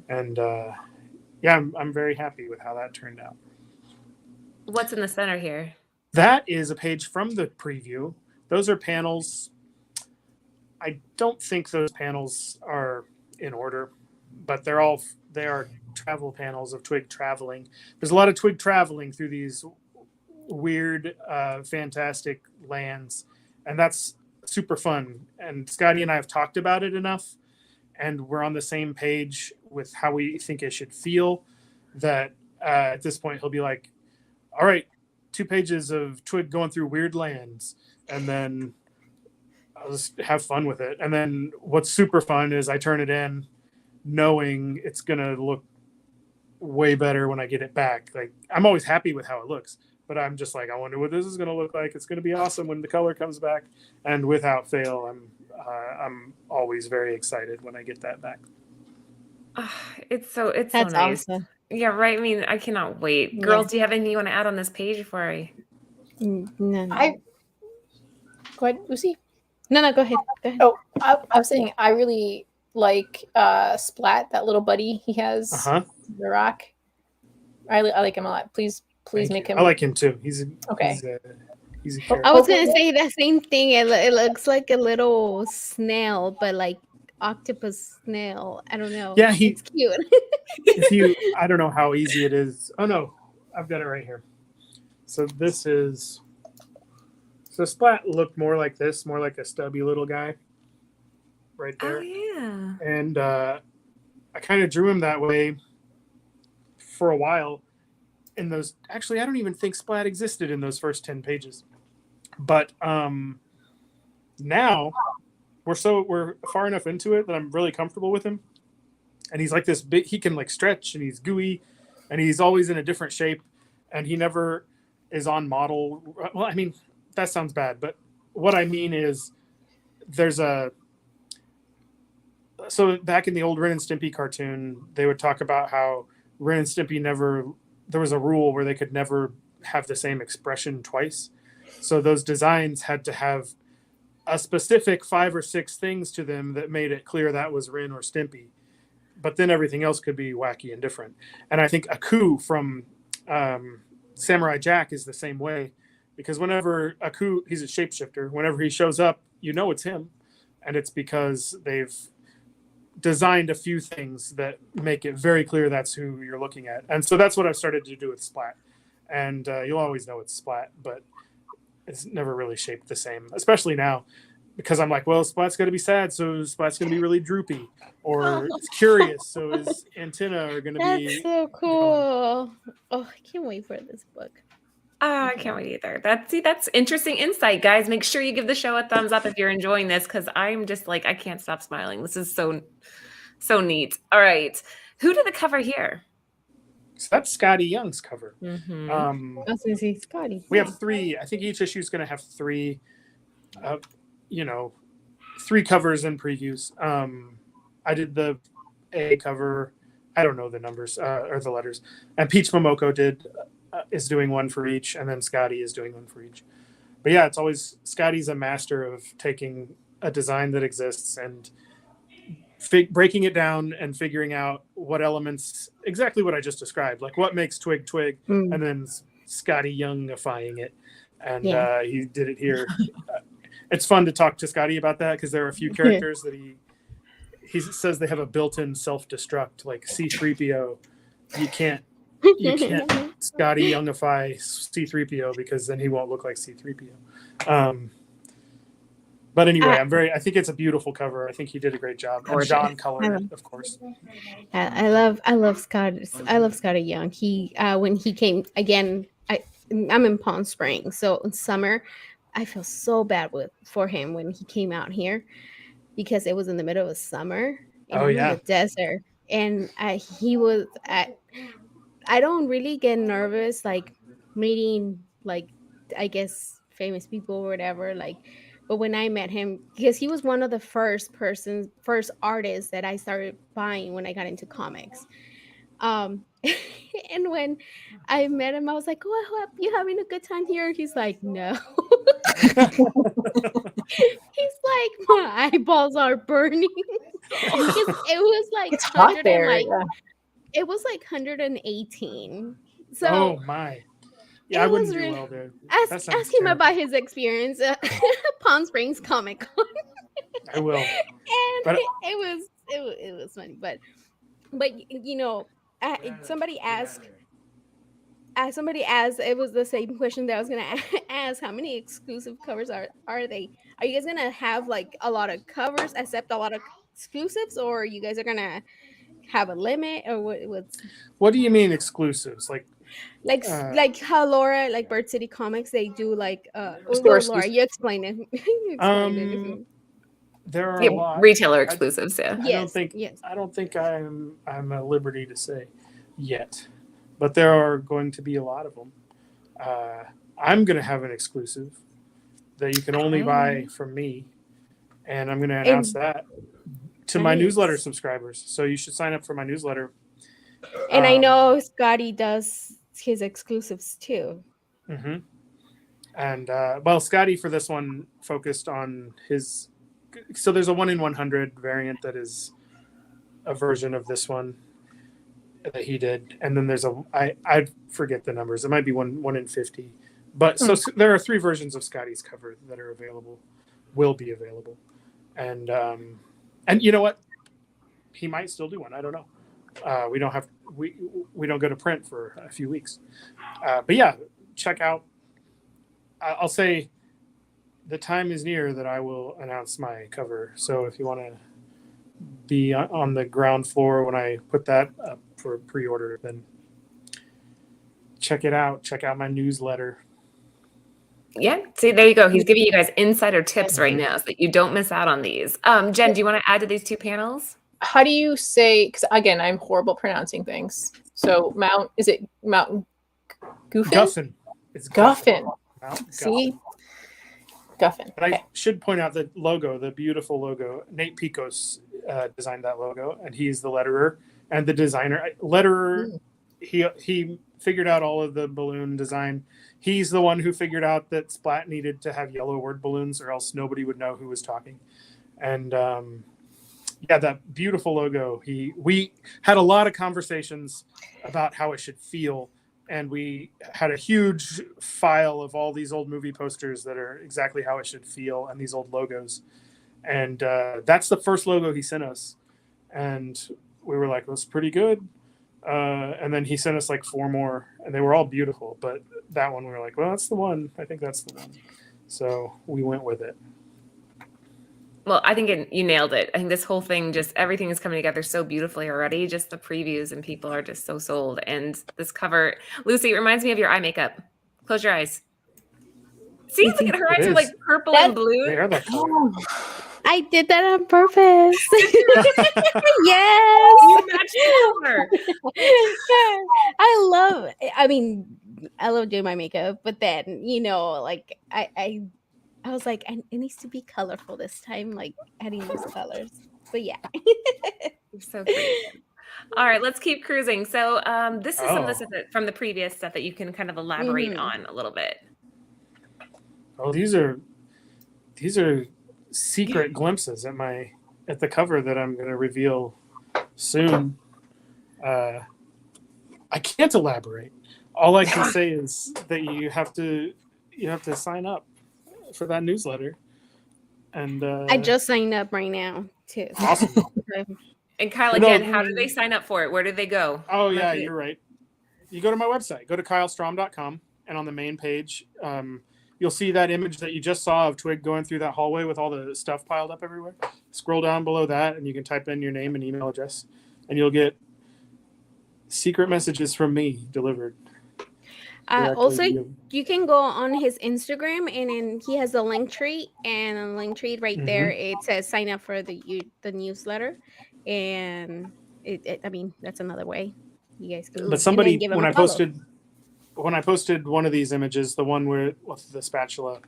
And I'm very happy with how that turned out. What's in the center here? That is a page from the preview. Those are panels. I don't think those panels are in order, but they are travel panels of Twig traveling. There's a lot of Twig traveling through these weird, fantastic lands, and that's super fun. And Scotty and I have talked about it enough, and we're on the same page with how we think it should feel, that at this point he'll be like, all right, 2 pages of Twig going through weird lands, and then I'll just have fun with it. And then what's super fun is I turn it in knowing it's going to look way better when I get it back. Like, I'm always happy with how it looks, but I'm just like, I wonder what this is going to look like. It's going to be awesome when the color comes back. And without fail, I'm always very excited when I get that back. It's so That's nice. awesome. Yeah, right. I mean, I cannot wait. Girls, do you have anything you want to add on this page before I? No. Go ahead, Lucy. No, go ahead. Oh, I was saying I really like Splat, that little buddy he has, the rock. I like him a lot. Please make him. I like him too. He's a character. I was gonna say that same thing. It looks like a little snail, but like octopus snail. I don't know. Yeah, it's cute. I don't know how easy it is. Oh no, I've got it right here. So this is. So Splat looked more like this, more like a stubby little guy, right there. Oh yeah. And I kind of drew him that way for a while. In those, actually, I don't even think Splat existed in those first 10 pages. But now we're far enough into it that I'm really comfortable with him. And he's like this big. He can like stretch, and he's gooey, and he's always in a different shape, and he never is on model. Well, I mean, that sounds bad, but what I mean is so back in the old Ren and Stimpy cartoon, they would talk about how Ren and Stimpy there was a rule where they could never have the same expression twice. So those designs had to have a specific 5 or 6 things to them that made it clear that was Ren or Stimpy. But then everything else could be wacky and different. And I think Aku from Samurai Jack is the same way. Because whenever Aku, he's a shapeshifter, whenever he shows up, you know it's him. And it's because they've designed a few things that make it very clear that's who you're looking at. And so that's what I've started to do with Splat. And you'll always know it's Splat, but it's never really shaped the same, especially now. Because I'm like, well, Splat's going to be sad, so Splat's going to be really droopy. Or it's curious, so his antenna are going to be... That's so cool. Oh, I can't wait for this book. I can't wait either. That's interesting insight, guys. Make sure you give the show a thumbs up if you're enjoying this, because I'm just like, I can't stop smiling. This is so neat. All right. Who did the cover here? So that's Scotty Young's cover. Mm-hmm. I was going to say Scotty. We have 3. I think each issue is going to have 3, 3 covers and previews. I did the A cover. I don't know the numbers or the letters. And Peach Momoko is doing one for each, and then Scotty is doing one for each. But yeah, it's always Scotty's a master of taking a design that exists and breaking it down and figuring out what elements, exactly what I just described, like what makes Twig, and then Scotty Youngifying it. And he did it here. It's fun to talk to Scotty about that because there are a few characters that he says they have a built-in self-destruct, like C-3PO. You can't Scotty Youngify C-3PO because then he won't look like C-3PO. But anyway, I think it's a beautiful cover. I think he did a great job. And John colored it, of course. I love Scott. I love Scotty Young. He when he came again, I'm in Palm Springs, so in summer, I feel so bad for him when he came out here because it was in the middle of summer in the desert, and he was at. I don't really get nervous like meeting like I guess famous people or whatever like, but when I met him, because he was one of the first artists that I started buying when I got into comics. And when I met him, I was like, "Oh, I hope you having a good time here." He's like, "No." He's like, "My eyeballs are burning." It was like it's hot there. It was like 118. So oh my. Yeah, I wouldn't do well there. Ask him about his experience at Palm Springs Comic Con. I will. And it was funny, but you know, somebody asked. It was the same question that I was gonna ask. How many exclusive covers are they? Are you guys gonna have like a lot of covers, accept a lot of exclusives, or you guys are gonna have a limit, or what do you mean exclusives? Like how Laura, like Bird City Comics, they do like Laura, you explain it. there are a lot. Retailer exclusives. Yeah. I don't think I'm at liberty to say yet, but there are going to be a lot of them. I'm going to have an exclusive that you can only buy from me, and I'm going to announce that to my newsletter subscribers. So you should sign up for my newsletter. And I know Scotty does his exclusives too. Mm-hmm. And well, Scotty for this one focused on his. So there's a 1 in 100 variant that is a version of this one that he did, and then there's I forget the numbers. It might be one in 50, but so there are 3 versions of Scotty's cover that are available, will be available, and you know what, he might still do one. I don't know. We don't go to print for a few weeks, but yeah, check out. I'll say the time is near that I will announce my cover. So if you want to be on the ground floor when I put that up for pre-order, then check it out. Check out my newsletter. Yeah. See, there you go. He's giving you guys insider tips right now so that you don't miss out on these. Jen, do you want to add to these 2 panels? How do you say, because again, I'm horrible pronouncing things. So Mountain Guffin? Guffin. It's Guffin. See? Guffin. But I should point out the logo, the beautiful logo. Nate Picos designed that logo, and he's the letterer and the designer. He figured out all of the balloon design. He's the one who figured out that Splat needed to have yellow word balloons, or else nobody would know who was talking. And that beautiful logo. We had a lot of conversations about how it should feel. And we had a huge file of all these old movie posters that are exactly how it should feel, and these old logos. And that's the first logo he sent us. And we were like, well, it's pretty good. And then he sent us like 4 more, and they were all beautiful. But that one, we were like, well, that's the one. I think that's the one. So we went with it. Well, I think you nailed it. I think this whole thing, just everything is coming together so beautifully already. Just the previews, and people are just so sold. And this cover, Lucy, it reminds me of your eye makeup. Close your eyes. See, look at her eyes are like purple and blue. They are that color. I did that on purpose. Yes. You match color. I love doing my makeup, but then, like I was like, it needs to be colorful this time, like adding those colors. But yeah. You're so great. All right, let's keep cruising. So this is some of the stuff from the previous stuff that you can kind of elaborate on a little bit. Oh, these are secret glimpses at the cover that I'm going to reveal soon. I can't elaborate. All I can say is that you have to sign up for that newsletter. And I just signed up right now too. Awesome. And Kyle, again, how do they sign up for it? Where do they go? Oh yeah, you're right. You go to my website. Go to kylestrahm.com, and on the main page, you'll see that image that you just saw of Twig going through that hallway with all the stuff piled up everywhere. Scroll down below that, and you can type in your name and email address, and you'll get secret messages from me delivered. Also, you can go on his Instagram, and then he has a link tree, and on the link tree right there, it says sign up for the newsletter, and that's another way you guys can. But somebody, when I posted one of these images, the one with the spatula,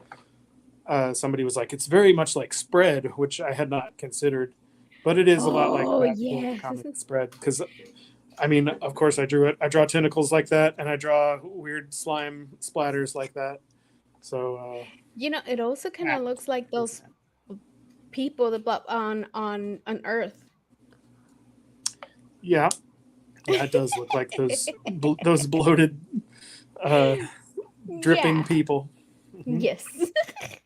somebody was like, "It's very much like Spread," which I had not considered, but it is a lot like that comic Spread, because. Of course I drew it. I draw tentacles like that, and I draw weird slime splatters like that. So it also kind of looks like those people that on Earth. Yeah, it does look like those bloated, dripping people. Yes.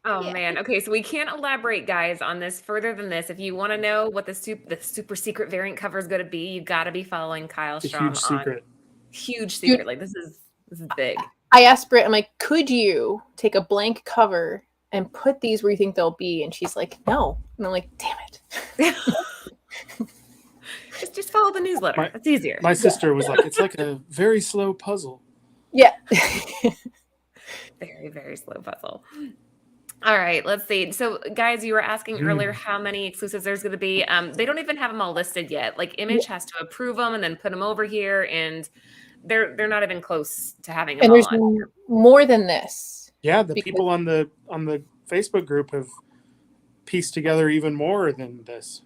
Oh man. Okay, so we can't elaborate, guys, on this further than this. If you want to know what the super secret variant cover is going to be, you got to be following Kyle Strahm. Huge secret. Like this is big. I asked Britt, I'm like, could you take a blank cover and put these where you think they'll be? And she's like, no. And I'm like, damn it. just follow the newsletter. It's easier. My sister was like, it's like a very slow puzzle. Yeah. Very, very slow puzzle. All right, let's see. So, guys, you were asking earlier how many exclusives there's going to be. They don't even have them all listed yet. Like, Image has to approve them and then put them over here, and they're not even close to having them And all there's on. more than this. Yeah, the people on the Facebook group have pieced together even more than this.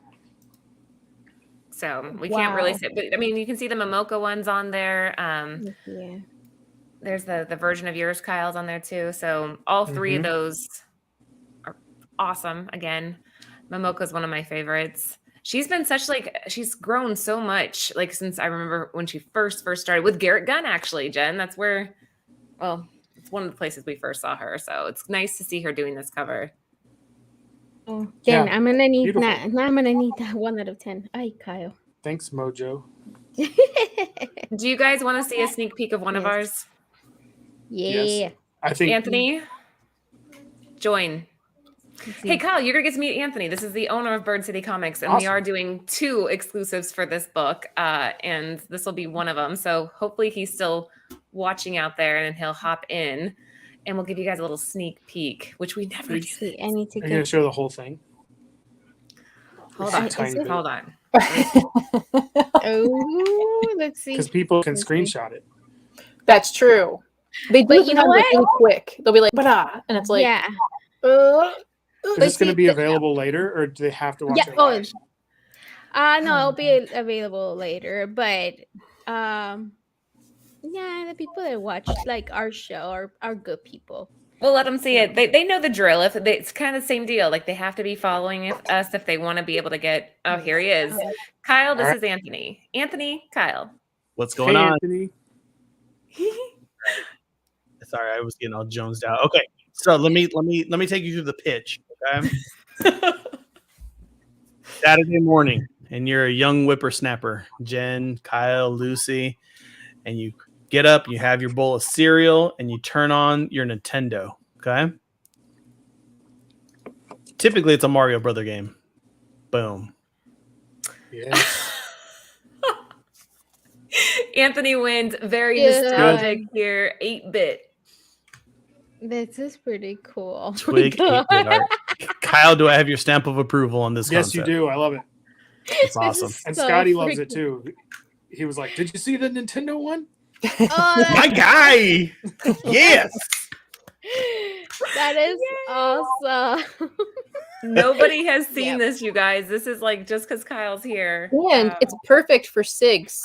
So we can't really say, but I mean, you can see the Momoko ones on there. Yeah. There's the version of yours, Kyle's on there too. So all three of those are awesome. Again, Momoko's one of my favorites. She's been she's grown so much, like since I remember when she first started with Garrett Gunn, actually, Jen. That's where, well, it's one of the places we first saw her. So it's nice to see her doing this cover. Oh, Jen, Yeah, I'm gonna need beautiful. that. Now I'm gonna need that 1 out of 10. Ay, Kyle. Thanks, Mojo. Do you guys want to see a sneak peek of one of ours? Yeah. Yes. I think Anthony, join. Hey, Kyle, you're going to get to meet Anthony. This is the owner of Bird City Comics, and we are doing 2 exclusives for this book, and this will be one of them. So hopefully he's still watching out there, and he'll hop in, and we'll give you guys a little sneak peek, which we never do. I need to Are you going to show the whole thing? Hold on. Oh, let's see. Because people can screenshot it. That's true. They do, But you know what? Really quick. They'll be like, "Bada," and it's like, yeah. Is this going to be available later, or do they have to watch it live? No, it'll be available later. But yeah, the people that watch like our show are good people. We'll let them see it. They know the drill. It's kind of the same deal. Like they have to be following us if they want to be able to get. Oh, here he is, Kyle. This is Anthony. Anthony, Kyle. What's going on? Anthony. Sorry, I was getting all jonesed out. Okay, so let me take you through the pitch. Okay. Saturday morning, and you're a young whippersnapper, Jen, Kyle, Lucy, and you get up, you have your bowl of cereal, and you turn on your Nintendo. Okay. Typically, it's a Mario Brother game. Boom. Yes. Anthony wins. Very nostalgic here. 8-bit. This is pretty cool. Twig 8-bit art. Kyle, do I have your stamp of approval on this Yes, concept? you do. I love it. It's awesome. And Scotty loves it too. He was like, "Did you see the Nintendo one?" Oh, My guy. Yes. that is awesome. Nobody has seen this, you guys. This is like just because Kyle's here. and it's perfect for SIGs.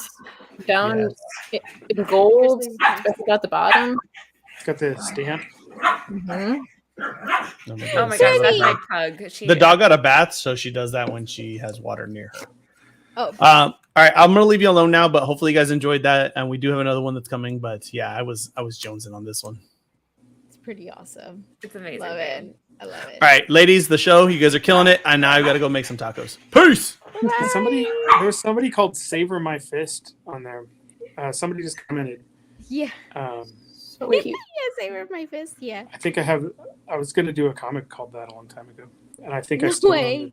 Down in gold, especially at the bottom. It's got the stamp. Mm-hmm. Oh my gosh, that's my pug. The dog got a bath, so she does that when she has water near her. Oh. All right, I'm gonna leave you alone now, but hopefully you guys enjoyed that, and we do have another one that's coming. But yeah, I was jonesing on this one. It's pretty awesome. It's amazing. Love it. I love it. All right, ladies, the show. You guys are killing it, and now I got to go make some tacos. Peace. There's somebody called Savor My Fist on there. Somebody just commented. Yeah. So cute. Yes, Savor My Fist. Yeah. I think I was going to do a comic called that a long time ago, and I think I No still way.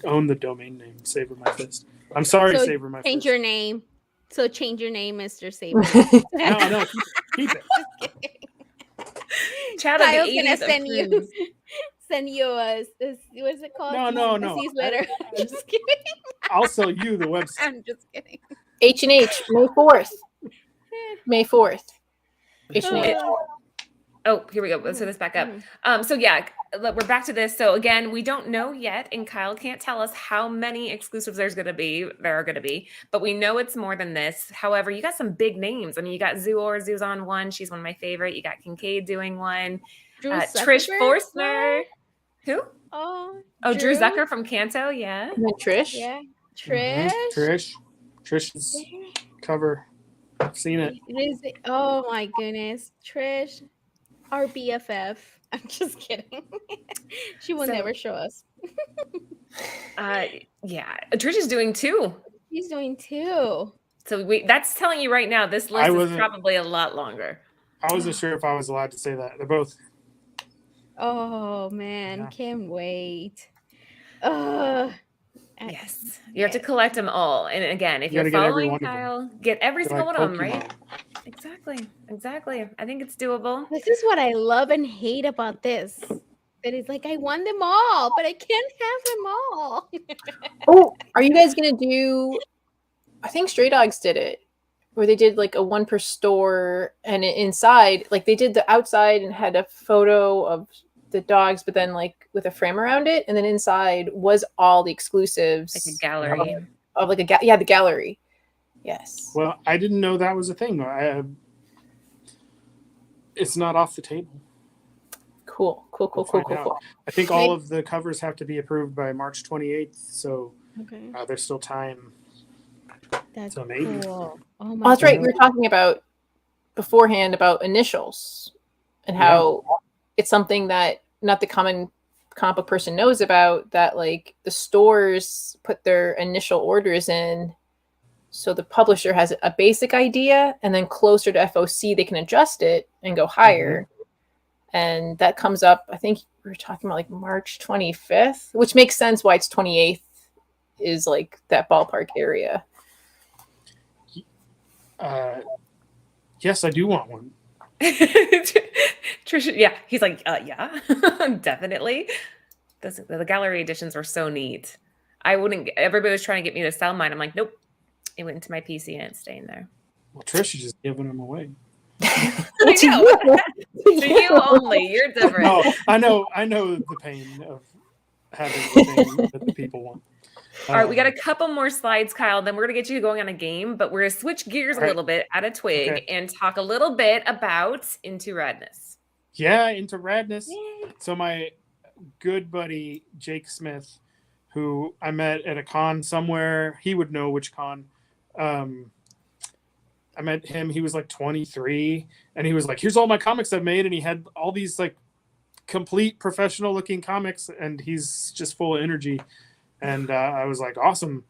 own the domain name Savor My Fist. I'm sorry, So Savor My Change Fist. your name. So change your name, Mr. Savor. No, keep it. Chat of the Kyle's gonna 80s send you a what's it called? No. Cease letter. Just kidding. I'll sell you the website. I'm just kidding. H&H, May 4th. May 4th. H&H. Oh, here we go. Let's set this back up. So yeah, we're back to this. So again, we don't know yet, and Kyle can't tell us how many exclusives there are going to be, but we know it's more than this. However, you got some big names. I mean, you got Zoo's on one. She's one of my favorite. You got Kincaid doing one. Trish Forstner. Who? Drew Zucker from Kanto. Yeah. And then Trish. Yeah. Trish's cover. I've seen it. It is. Oh my goodness, Trish, our BFF. I'm just kidding. She will never show us. Yeah, Trish is doing 2. She's doing 2. So that's telling you right now, this list is probably a lot longer. I wasn't sure if I was allowed to say that. They're both. Oh man, can't wait. Yes, you have to collect them all. And again, if you're following Kyle, get every single one of them, right? Exactly. I think it's doable. This is what I love and hate about this. that is like, I want them all, but I can't have them all. Oh, are you guys gonna do? I think Stray Dogs did it, where they did like a one per store, and inside, like they did the outside and had a photo of the dogs, but then like with a frame around it, and then inside was all the exclusives, Like a gallery. of like the gallery. Yes. Well, I didn't know that was a thing. It's not off the table. Cool. We'll find out. I think all of the covers have to be approved by March 28th, so Okay. there's still time. That's So maybe. cool. Oh Oh, my that's right. God. We were talking about beforehand about initials and how it's something that not the common comic book person knows about, that like the stores put their initial orders in. So the publisher has a basic idea, and then closer to FOC, they can adjust it and go higher. And that comes up, I think we were talking about like March 25th, which makes sense why it's 28th is like that ballpark area. Yes, I do want one. Trisha, yeah, he's like, yeah, definitely. The gallery editions were so neat. Everybody was trying to get me to sell mine. I'm like, nope. It went into my PC and it's staying there. Well, Trish is just giving them away. I know. To you only. You're different. No, I know the pain of having the thing that the people want. All right, we got a couple more slides, Kyle. Then we're going to get you going on a game, but we're going to switch gears a little bit out of Twig and talk a little bit about Into Radness. Yeah, Into Radness. Yay. So my good buddy, Jake Smith, who I met at a con somewhere, he would know which con. I met him. He was like 23, and he was like, here's all my comics I've made. And he had all these like complete professional looking comics, and he's just full of energy. And I was like, awesome.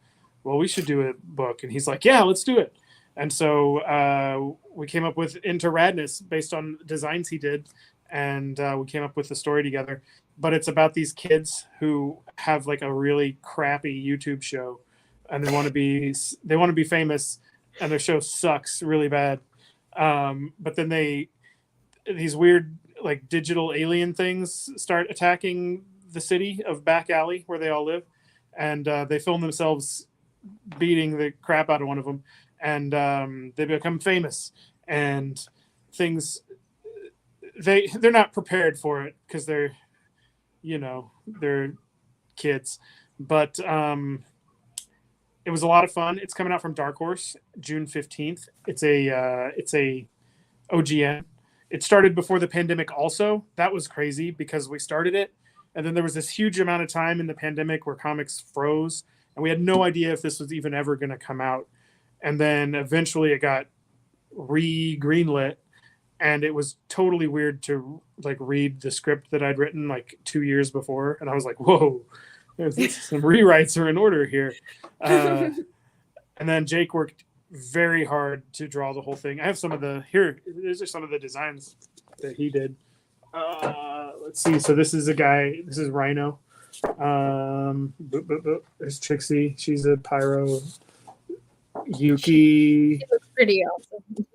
Well, we should do a book. And he's like, yeah, let's do it. And so we came up with Into Radness based on designs he did. And we came up with the story together. But it's about these kids who have like a really crappy YouTube show, and they want to be famous, and their show sucks really bad. But then these weird like digital alien things start attacking the city of Back Alley where they all live. And they film themselves beating the crap out of one of them, and they become famous. And things, they're not prepared for it because they're kids. But it was a lot of fun. It's coming out from Dark Horse June 15th. It's a OGN. It started before the pandemic also. That was crazy because we started it, and then there was this huge amount of time in the pandemic where comics froze, and we had no idea if this was even ever going to come out. And then eventually it got greenlit, and it was totally weird to like read the script that I'd written like 2 years before. And I was like, whoa, some rewrites are in order here. And then Jake worked very hard to draw the whole thing. I have these are some of the designs that he did. Let's see. So this is Rhino. There's Trixie. She's a pyro. Yuki. It looks pretty awesome.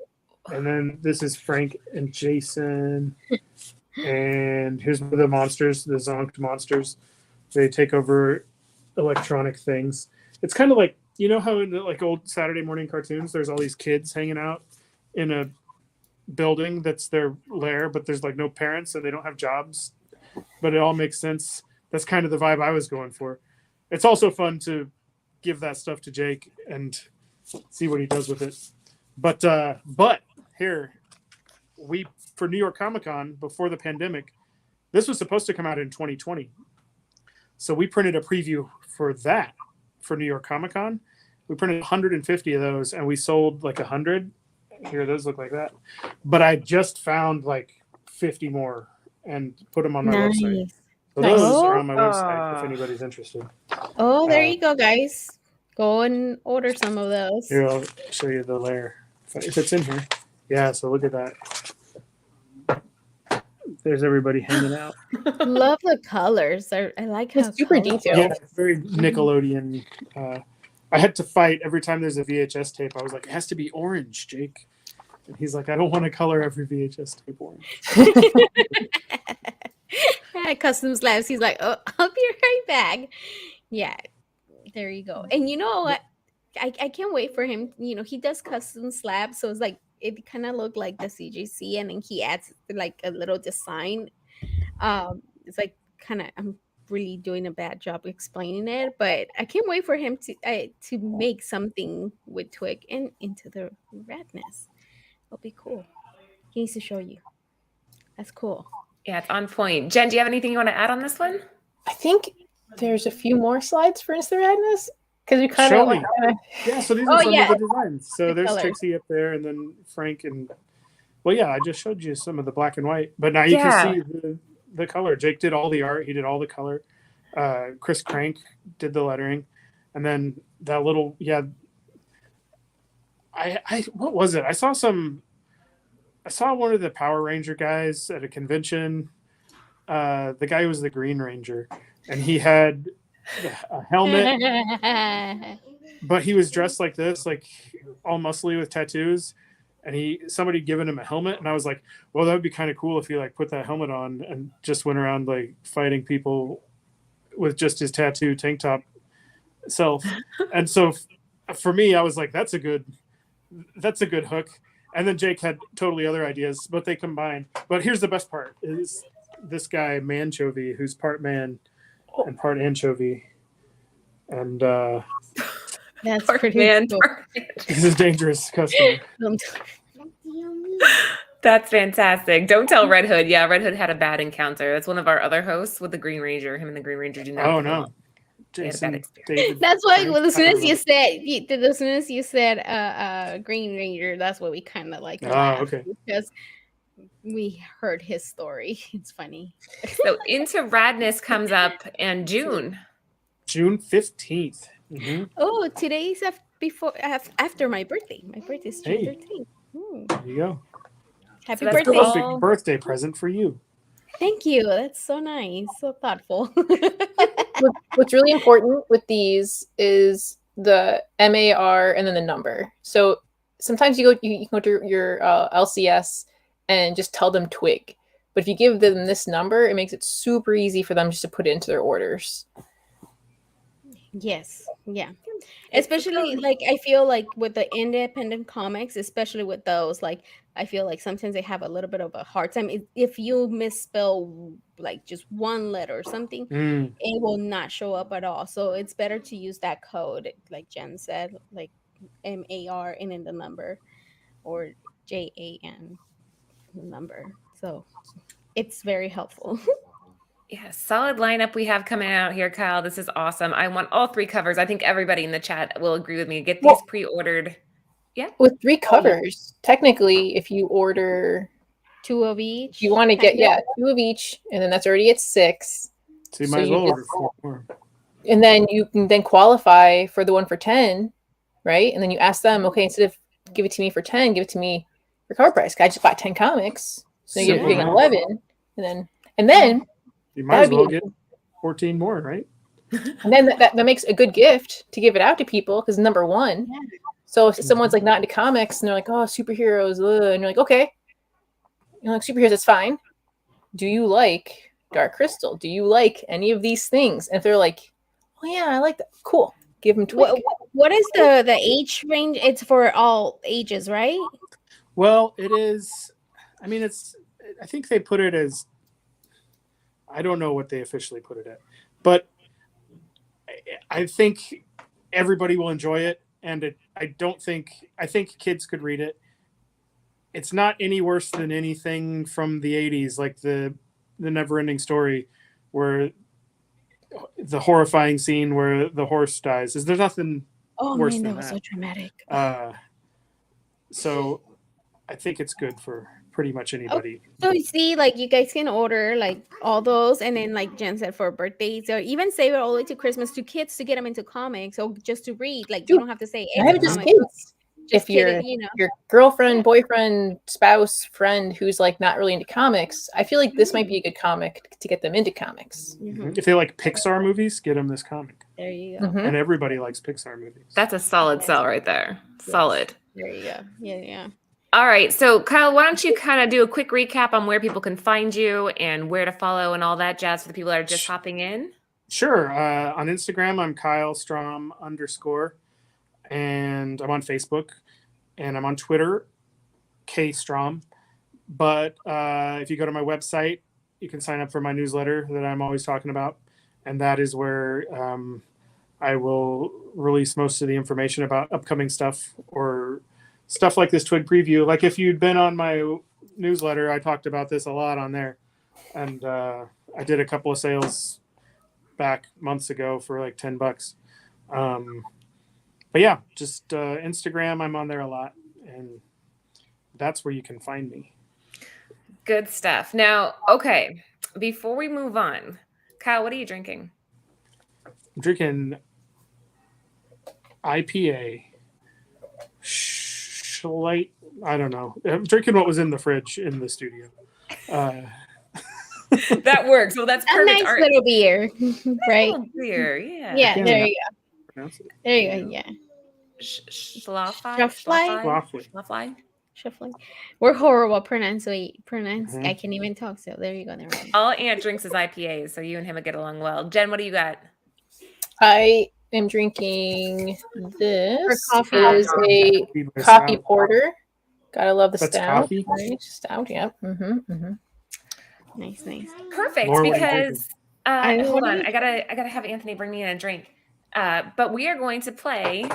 And then this is Frank and Jason. And here's the monsters, the zonked monsters. They take over electronic things. It's kind of like, you know how in the like old Saturday morning cartoons, there's all these kids hanging out in a building that's their lair, but there's like no parents and they don't have jobs, but it all makes sense. That's kind of the vibe I was going for. It's also fun to give that stuff to Jake and see what he does with it. But here, for New York Comic Con before the pandemic, this was supposed to come out in 2020. So we printed a preview for that for New York Comic Con. We printed 150 of those, and we sold like 100. Here, those look like that. But I just found like 50 more and put them on my website. So those are on my website if anybody's interested. Oh, there you go, guys. Go and order some of those. Here, I'll show you the layer. If it's in here. Yeah, so look at that. There's everybody hanging out. Love the colors. I like how it's super colorful. detailed. Yeah, very Nickelodeon. I had to fight every time there's a VHS tape. I was like, it has to be orange, Jake. And he's like, I don't want to color every VHS tape orange. Custom slabs. He's like, oh, I'll be right back. Yeah, there you go. And you know what? I can't wait for him. You know, he does custom slabs, so it's like it kind of looked like the CGC, and then he adds like a little design. It's like kind of I'm really doing a bad job explaining it, but I can't wait for him to make something with Twig and Into the Radness. It'll be cool. He needs to show you. That's cool. Yeah, it's on point. Jen, do you have anything you want to add on this one? I think there's a few more slides for Into the Radness because we kind Show of me. Yeah, so these are some of the designs. So there's colors. Trixie up there, and then Frank, and well, yeah, I just showed you some of the black and white, but now you can see the color. Jake did all the art. He did all the color. Chris Crank did the lettering, and then that little I what was it? I saw one of the Power Ranger guys at a convention. The guy who was the Green Ranger, and he had a helmet, but he was dressed like this, like all muscly with tattoos. And somebody given him a helmet, and I was like, well, that would be kind of cool if he like put that helmet on and just went around like fighting people with just his tattoo tank top self. And so for me, I was like, that's a good hook. And then Jake had totally other ideas, but they combined. But here's the best part is this guy, Manchovy, who's part man and part anchovy. And that's Part pretty man, cool. he's a dangerous customer. That's fantastic. Don't tell Red Hood. Yeah, Red Hood had a bad encounter. That's one of our other hosts with the Green Ranger. Him and the Green Ranger do not. Oh get no. along. They had a bad experience. David, That's why Frank, well, as soon I as you said Green Ranger, that's what we kind of like. Oh, laughed, okay. Because we heard his story. It's funny. So Into Radness comes up in June. June 15th. Mm-hmm. Oh, today's after my birthday. My birthday's June Hey. 13th. There you go. Happy So that's birthday. cool. Perfect birthday present for you. Thank you. That's so nice. So thoughtful. What's really important with these is the MAR and then the number. So sometimes you can go to your LCS and just tell them Twig. But if you give them this number, it makes it super easy for them just to put it into their orders. Yes. Yeah. Especially like I feel like with the independent comics, especially with those, like I feel like sometimes they have a little bit of a hard time. If you misspell like just one letter or something, it will not show up at all. So it's better to use that code, like Jen said, like MAR and then the number, or JAN number. So it's very helpful. Yeah, solid lineup we have coming out here, Kyle. This is awesome. I want all 3 covers. I think everybody in the chat will agree with me. Get these pre-ordered. Yeah. With 3 covers, technically, if you order 2 of each, you want to get 2 of each, and then that's already at 6. So you might as well order 4 more. And then you can then qualify for the one for 10, right? And then you ask them, okay, instead of give it to me for 10, give it to me for cover price. I just bought 10 comics, so you're getting 11, and then you might as well get 14 more, right? And then that makes a good gift to give it out to people because number 1. Yeah. So if someone's like not into comics and they're like, oh, superheroes, and you're like, okay, you're like superheroes, that's fine. Do you like Dark Crystal? Do you like any of these things? And if they're like, oh yeah, I like that. Cool. Give them Twig. What is the age range? It's for all ages, right? Well, it is. I mean, I think they put it as. I don't know what they officially put it at, but I think everybody will enjoy it, and I think kids could read it. It's not any worse than anything from the 80s, like the Never-Ending Story, where the horrifying scene where the horse dies. There's nothing worse than that was so dramatic. So I think it's good for pretty much anybody. So you see, like you guys can order like all those, and then like Jen said, for birthdays, or even save it all the way to Christmas to kids to get them into comics, or just to read. Like you don't have to say every just kids. If you're your girlfriend, boyfriend, spouse, friend who's like not really into comics, I feel like this might be a good comic to get them into comics. Mm-hmm. If they like Pixar movies, get them this comic. There you go. Mm-hmm. And everybody likes Pixar movies. That's a solid sell right there. Solid. There you go. Yeah. All right. So, Kyle, why don't you kind of do a quick recap on where people can find you and where to follow and all that jazz for the people that are just hopping in? Sure. On Instagram, I'm Kyle Strahm _ and I'm on Facebook, and I'm on Twitter, KStrahm. But if you go to my website, you can sign up for my newsletter that I'm always talking about, and that is where I will release most of the information about upcoming stuff or stuff like this Twig preview. Like if you'd been on my newsletter, I talked about this a lot on there, and I did a couple of sales back months ago for like $10. But yeah, just Instagram, I'm on there a lot, and that's where you can find me. Good stuff. Now, okay, before we move on, Kyle, what are you drinking? I'm drinking IPA. Light. I don't know. I'm drinking what was in the fridge in the studio. That works. Well, that's A perfect. nice little beer, right? Little beer, yeah. Yeah, there you go. Pronounce it. There you go. Yeah. Schlafly? Shuffling. We're horrible pronounce. I Mhm. can't even talk. So there you go. There we go. All Aunt drinks is IPAs, so you and him would get along well. Jen, what do you got? I am drinking this. For coffee. Is a coffee porter. Gotta love the That's stout. coffee? Right? Stout, yep. Nice. Perfect, More what because I hold on, wanna- I gotta have Anthony bring me in a drink. But we are going to play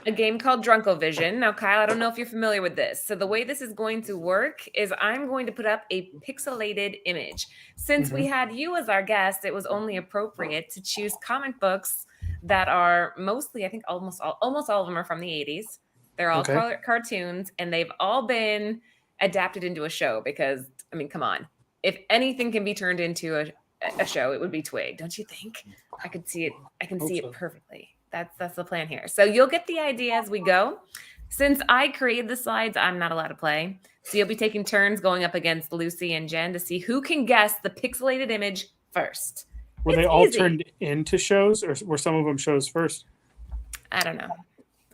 a game called Drunkovision. Now, Kyle, I don't know if you're familiar with this. So the way this is going to work is I'm going to put up a pixelated image. Since we had you as our guest, it was only appropriate to choose comic books that are mostly, I think almost all of them are from the 80s. They're all Okay. cartoons, and they've all been adapted into a show because, I mean, come on. If anything can be turned into a show, it would be Twig, don't you think? I could see it. I can see so. it perfectly. That's the plan here. So you'll get the idea as we go. Since I created the slides, I'm not allowed to play. So you'll be taking turns going up against Lucy and Jen to see who can guess the pixelated image first. Were It's they all easy. turned into shows, or were some of them shows first? I don't know.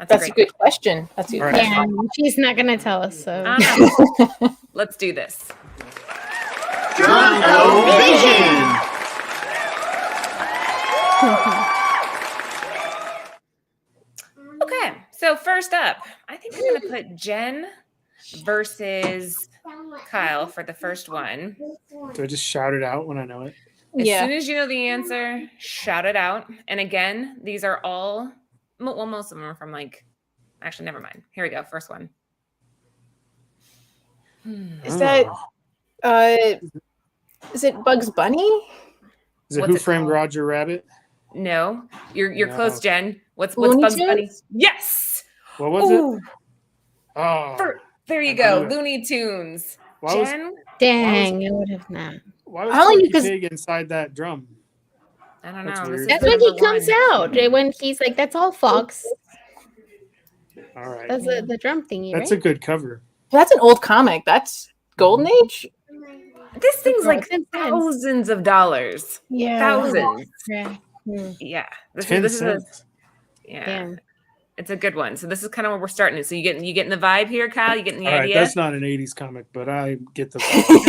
That's a good question. That's a good All right. Yeah, she's not gonna tell us. So Let's do this. Drunkovision. Okay, so first up, I think I'm going to put Jen versus Kyle for the first one. Do I just shout it out when I know it? As Yeah. soon as you know the answer, shout it out. And again, these are all, well, most of them are from like, actually, never mind. Here we go. First one. Is that Oh. is it Bugs Bunny? Is it What's Who it Framed called? Roger Rabbit? No, you're No. close, Jen. What's Looney Bugs Bunny? Tunes? Yes. What was Ooh, it? Oh, there you I go. knew it. Looney Tunes. why was Jen? dang, it would have not. why was I only Porky because- Pig inside that drum? I don't That's know. weird. This That's is when he number comes one. out. When he's like, "That's all Fox." All right, That's the drum thingy, that's right? a good cover. That's an old comic. That's Golden Age. This thing's like 10 cents. thousands of dollars. Yeah. Thousands. Yeah. Yeah. This 10 is a, cents. yeah. Damn. It's a good one. So this is kind of where we're starting it. So you getting the vibe here, Kyle? You getting the All right, idea? that's not an 80s comic, but I get the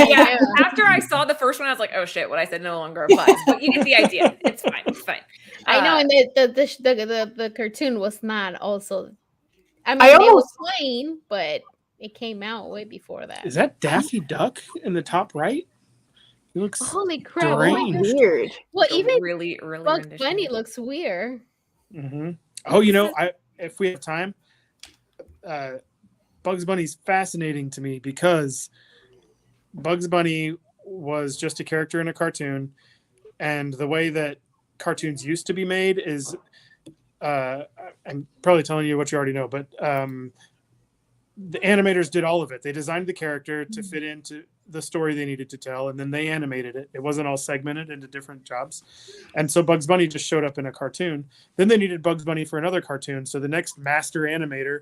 Yeah. After I saw the first one, I was like, oh shit, what I said no longer applies. But you get the idea. It's fine. It's fine. I know, Uh, and the cartoon was not also. I mean, I it was almost- playing, but it came out way before that. Is that Daffy Duck in the top right? He looks Holy crap! deranged. Weird. Well, a even really early Bugs rendition. Bunny looks weird. Oh, you know, if we have time, Bugs Bunny's fascinating to me because Bugs Bunny was just a character in a cartoon, and the way that cartoons used to be made is, I'm probably telling you what you already know, but the animators did all of it. They designed the character to fit into the story they needed to tell, and then they animated it. It wasn't all segmented into different jobs. And so Bugs Bunny just showed up in a cartoon. Then they needed Bugs Bunny for another cartoon. So the next master animator,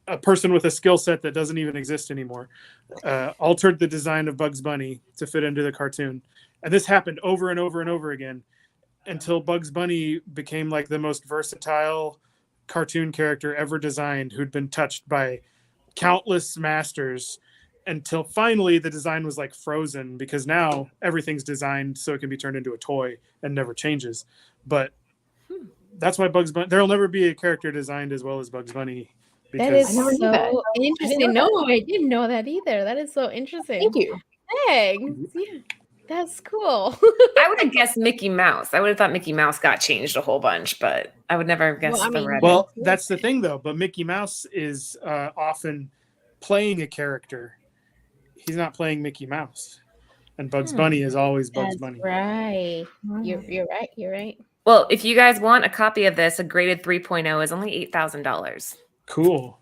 a person with a skill set that doesn't even exist anymore, altered the design of Bugs Bunny to fit into the cartoon. And this happened over and over and over again until Bugs Bunny became like the most versatile cartoon character ever designed, who'd been touched by countless masters until finally the design was like frozen, because now everything's designed so it can be turned into a toy and never changes. But that's why Bugs Bunny, there'll never be a character designed as well as Bugs Bunny. That is I never knew that. so interesting. know No, I didn't know that either. That is so interesting. Thank you. Thanks. Yeah, that's cool. I would have guessed Mickey Mouse. I would have thought Mickey Mouse got changed a whole bunch, but I would never have guessed I the mean, red. Well, that's the thing though. But Mickey Mouse is often playing a character. He's not playing Mickey Mouse. And Bugs Bunny is always Bugs That's Bunny. right. You're right. You're right. Well, if you guys want a copy of this, a graded 3.0 is only $8,000. Cool.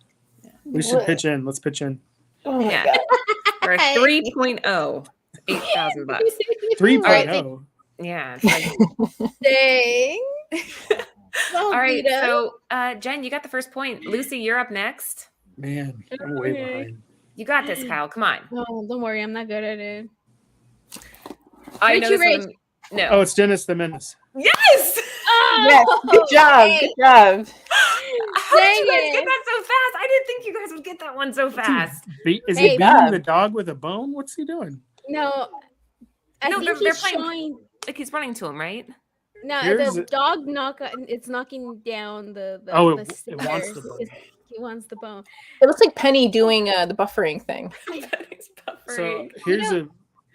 We should pitch in. Let's pitch in. Oh my Yeah. god. For a 3.0, $8,000. 3.0. Yeah. It's like, Dang. all right. So, Jen, you got the first point. Lucy, you're up next. Man, I'm way behind. You got this, Kyle. Come on. No, don't worry. I'm not good at it. I know Richie this Rich. one. No. Oh, it's Dennis the Menace. Yes! Yes. Good job. Dang. Good job. How did you Dang guys it. get that so fast? I didn't think you guys would get that one so fast. Is Hey, he beating the dog with a bone? What's he doing? No. I No, think they're he's playing- showing. Like he's running to him, right? No, Here's the it. dog it's knocking down the Oh, the it wants the stairs. bone. He wants the bone. It looks like Penny doing the buffering thing. He's So buffering. here's a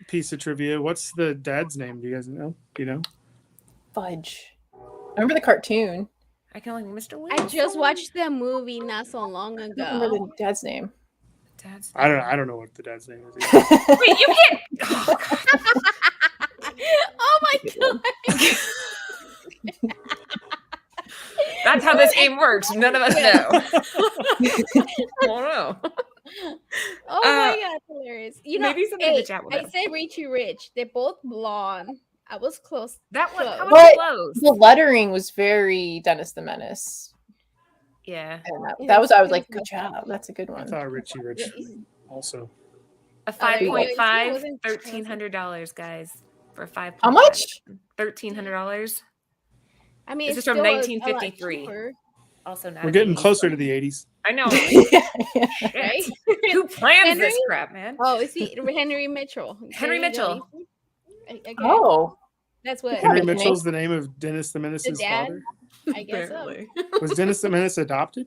piece of trivia. What's the dad's name? Do you guys know? Do you know? Fudge. I remember the cartoon. I can only Mr. I Wilson. just watched the movie not so long I don't remember ago. the dad's name. Dad's I don't know what the dad's name is either. Wait, you can't. Oh, God. Oh my god! That's how this game works. None of us know. I don't know. Oh my god, hilarious! You know, maybe somebody in the chat will I know. said Richie Rich. They're both blonde. I was close. That one. How But- was But- close? The lettering was very Dennis the Menace. Yeah, And that, Yeah, that was, I was it like, was good job. That's a good I one. thought Richie Rich also. a there you go. 5.5, It wasn't- $1,300, guys, for 5. How much? $1,300. I mean, This it's is from still a lot 1953. cheaper, Also not. We're an getting 80s closer one. to the 80s. I know. right? Shit. Who plans this Henry? crap, man? Oh, is he Henry Mitchell? Henry There you go. Mitchell. Okay. Oh. That's what Henry Yeah. Mitchell's the name of Dennis the Menace's dad? father. I guess so. Was Dennis the Menace adopted?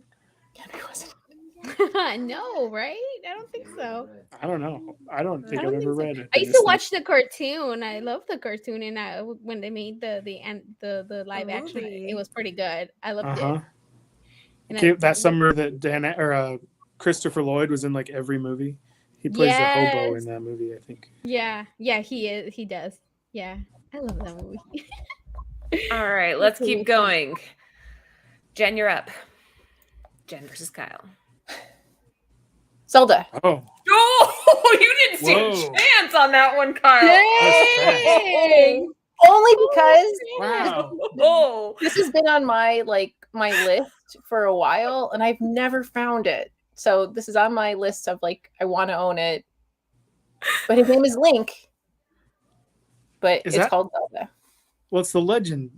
No, right? I don't think so. I don't know. I don't think I I've don't ever think read it. I used to watch the cartoon. I love the cartoon, and when they made the live action, movie. it was pretty good. I loved Uh-huh. it. And Okay, that summer that Christopher Lloyd was in like every movie. He plays the hobo Yes. in that movie, I think. Yeah, he is. He does. Yeah, I love that movie. All right, let's keep going. Jen, you're up. Jen versus Kyle. Zelda. Oh, Oh, you didn't see Whoa. a chance on that one, Kyle. Dang! Only because wow. Oh, this has been on my list for a while and I've never found it. So this is on my list of I want to own it. But his name is Link. But Is it's that- called Zelda. Well, it's the legend.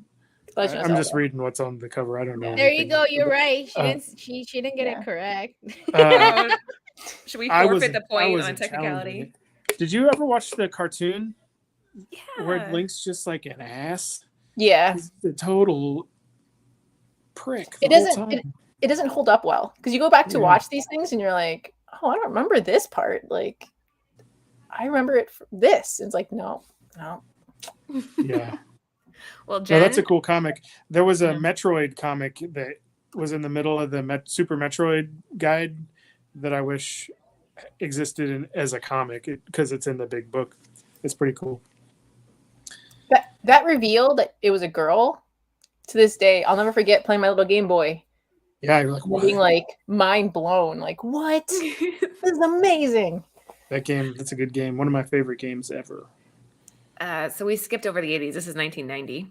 Legend of I'm just Zelda. reading what's on the cover. I don't know. There you anything. go. You're right. Uh, She didn't get yeah. it correct. should we I forfeit the I point on wasn't challenging technicality? it. Did you ever watch the cartoon where Yeah. Link's just like an ass? Yeah. He's the total prick. It the whole doesn't- time. It doesn't hold up well. Because you go back to Yeah. watch these things and you're like, oh, I don't remember this part. I remember it for this. It's like, no. Yeah. Well, No, Jen, that's a cool comic. There was a Yeah. Metroid comic that was in the middle of the Super Metroid guide that I wish existed as a comic because it's in the big book. It's pretty cool. That reveal that it was a girl, to this day, I'll never forget playing my little Game Boy. Yeah, you're like, what? Being mind blown. What? This is amazing. That game, that's a good game. One of my favorite games ever. so we skipped over the 80s. This is 1990.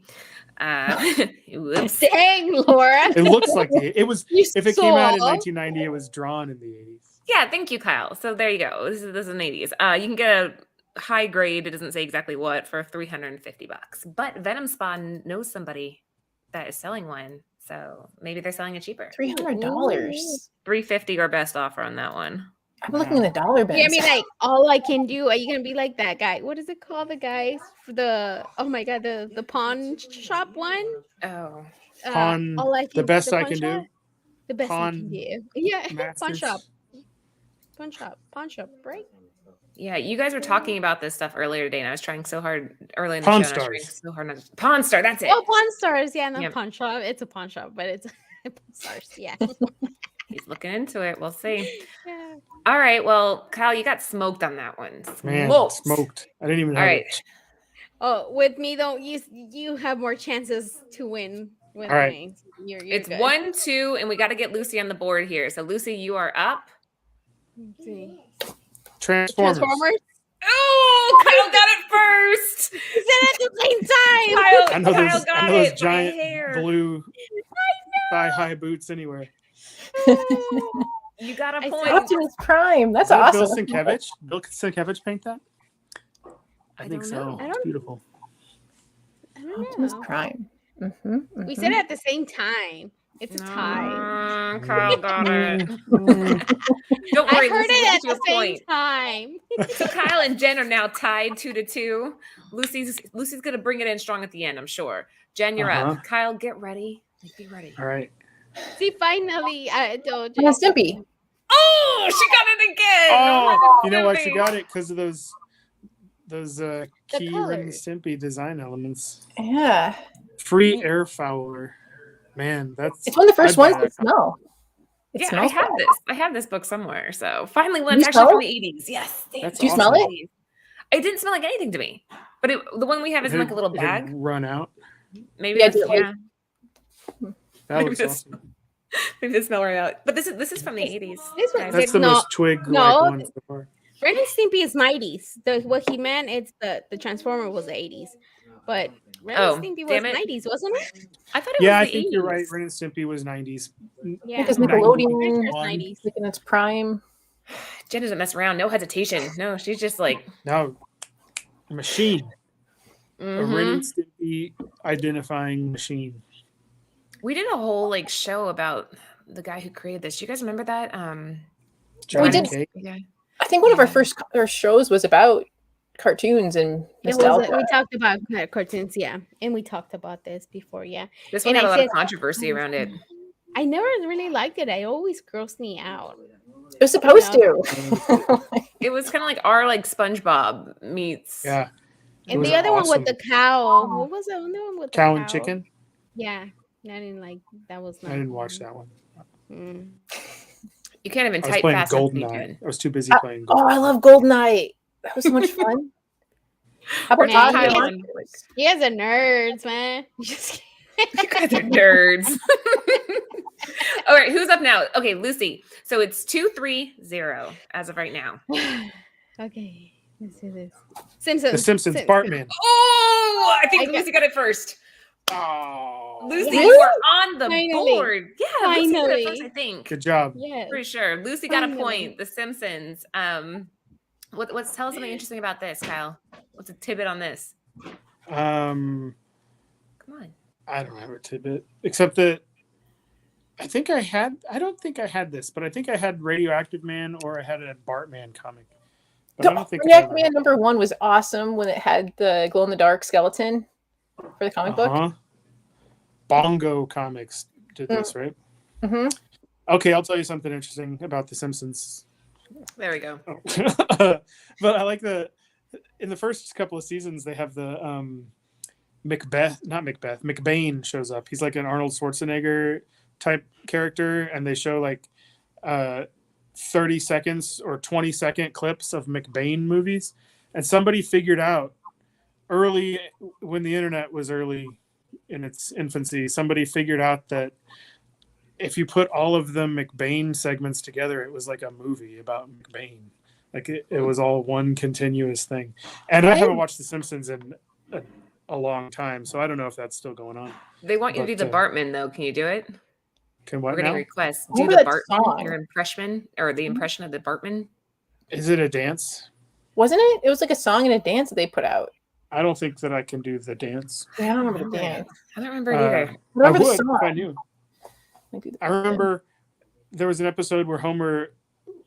Whoops. Dang, Laura. It looks like it was. You If it came out in saw? 1990, it was drawn in the 80s. Yeah, thank you, Kyle. So there you go. This is an 80s. You can get a high grade. It doesn't say exactly what for $350. But Venom Spawn knows somebody that is selling one. So maybe they're selling it cheaper. $300. $350 or best offer on that one. I'm looking in the dollar bins. Yeah, I mean, like, all I can do. Are you gonna be like that guy? What is it called? The guys for the the pawn shop one. Oh, Pawn. All I The can, best the I pawn can do. shop? The best I Pawn can do. Yeah, pawn Masters. shop, right? yeah. You guys were talking about this stuff earlier today, and I was trying so hard early in the Pawn show. And I was trying Stars. so hard not Pawn Star. That's it. Oh, Pawn Stars. Yeah, not Yep. pawn shop. It's a pawn shop, but it's Pawn Stars. Yeah. He's looking into it. We'll see. Yeah. All right. Well, Kyle, you got smoked on that one. Man, Smoked. smoked. I didn't even All have right. it. Oh, with me though, you have more chances to win. With All right. me. You're It's good. 1-2, and we got to get Lucy on the board here. So, Lucy, you are up. Let's see. Transformers. Transformers. Oh, Kyle got it first. We said it at the same time. Kyle, I know Kyle those, got I know those it. giant by a hair. blue thigh-high boots anywhere. You got a I point. said- Optimus Prime. That's Did awesome. Bill Sienkiewicz? Bill Sienkiewicz paint that? I think don't so. know. I It's don't- beautiful. I don't Optimus know. Prime. We said it at the same time. It's a tie. Kyle got it. Mm. Don't I worry, heard Lucy, it we'll at get you the a same point. time. So Kyle and Jen are now tied 2-2. Lucy's gonna bring it in strong at the end, I'm sure. Jen, you're Uh-huh. up. Kyle, get ready. Be ready. All right. See, finally, I told you. And Stimpy. Oh, she got it again. Oh, you know why Stimpy. she got it? Because of those key Ren and colors. Stimpy design elements. Yeah. Free air fowler. Man, that's It's one of the first I'd buy ones to that. smell. It Yeah, I smells have bad. this. I have this book somewhere. So finally one You that's actually smell from it? the 80s. Yes. That's Do you smell awesome. it? It didn't smell like anything to me. But the one we have is in like a little It had bag. run out. Maybe Yeah, that's, do it yeah. That Maybe looks this- awesome. Maybe the smell right out. But this is from the 80s. This one- guys. That's the No, most Twig no. one so far. Ren and Stimpy is 90s. What he meant, it's the Transformer was the 80s. But Ren Oh, and Stimpy was damn it. 90s, wasn't it? I thought it Yeah, I was the think 80s. you're right. Ren and Stimpy was 90s. Yeah. Because Pretty Nickelodeon sure it's 90s. like in its prime. Jen doesn't mess around. No hesitation. No, she's just like, No, machine. A Ren mhm. and Stimpy identifying machine. We did a whole like show about the guy who created this. You guys remember that? Johnny did- Cake. Yeah. I think one of our first shows was about cartoons and It was, nostalgia. we talked about cartoons, yeah. And we talked about this before, yeah. This one And had a I lot of said- controversy around it. I never really liked it. I always grossed me out. It was supposed to. It was kind of like our like SpongeBob meets. Yeah, And was the other one awesome. with the cow. What was the other one with the cow and chicken. Yeah. I didn't like that was I not didn't watch that one. Mm. You can't even I was type playing fast enough to be Goldeneye. good. I was too busy playing. Oh, I love Goldeneye. That was so much fun. How about Man, Todd? you guys- You guys are nerds, man. Just You guys are nerds. All right, who's up now? Okay, Lucy. So it's 2-3-0 as of right now. okay. Let's do this. Simpsons. The Simpsons, Bartman. Oh, I think I got- Lucy got it first. Oh, Lucy, Yes. you are on the Finally. board. Yeah, Lucy got it Finally. first, I think. good job. Yes. Pretty sure. Lucy got a Finally. point. The Simpsons. What's tell us something interesting about this, Kyle? What's a tidbit on this? Um, Come on. I don't have a tidbit except that I think I had. I don't think I had this, but I think I had Radioactive Man or I had a Bartman comic. But I don't think. I React had Man number 1 was awesome when it had the glow in the dark skeleton for the comic book. Uh-huh. Bongo Comics did this, right? Mm-hmm. Okay, I'll tell you something interesting about The Simpsons. There we go. But I like in the first couple of seasons they have the McBain shows up. He's like an Arnold Schwarzenegger type character, and they show like 30 seconds or 20-second clips of McBain movies. And somebody figured out early, when the internet was early in its infancy, somebody figured out that if you put all of the McBain segments together, it was like a movie about McBain. Like it was all one continuous thing. And I haven't watched The Simpsons in a long time, so I don't know if that's still going on. They want you to do the But, Bartman, though. Can you do it? Can We're what getting now? requests. Do Remember the that Bartman, song? your impression, or the impression of the Bartman. Is it a dance? Wasn't it? It was like a song and a dance that they put out. I don't think that I can do the dance. Yeah, I don't remember the dance. I don't remember it either. I Remember the would song. if I knew. I remember there was an episode where Homer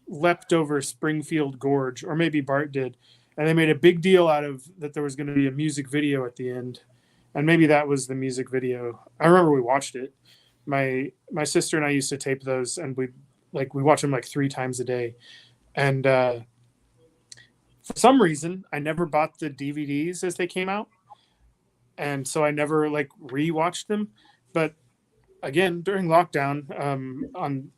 leapt over Springfield Gorge, or maybe Bart did, and they made a big deal out of that there was going to be a music video at the end, and maybe that was the music video. I remember we watched it. My sister and I used to tape those, and we watch them like 3 times a day, and for some reason I never bought the DVDs as they came out, and so I never like rewatched them. But again, during lockdown, on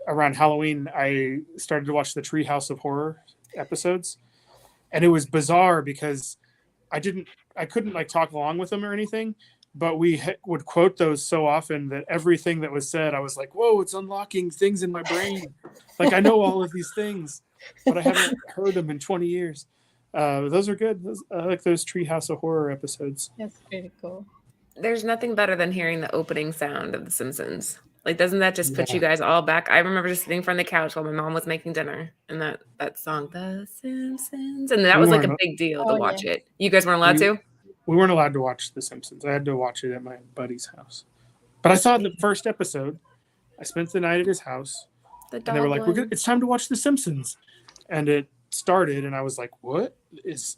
around Halloween, I started to watch the Treehouse of Horror episodes, and it was bizarre because I couldn't like talk along with them or anything, but we would quote those so often that everything that was said, I was like, whoa, it's unlocking things in my brain. Like I know all of these things, but I haven't heard them in 20 years. Those are good. I like those Treehouse of Horror episodes. That's pretty cool. There's nothing better than hearing the opening sound of The Simpsons. Like, doesn't that just put Yeah. you guys all back? I remember just sitting from the couch while my mom was making dinner, and that song, The Simpsons, and that We was like a weren't- big deal Oh, to watch yeah. it. You guys weren't allowed to? We weren't allowed to watch The Simpsons. I had to watch it at my buddy's house. But I saw the first episode. I spent the night at his house, and they were like, "It's time to watch The Simpsons," and it started, and I was like, "What is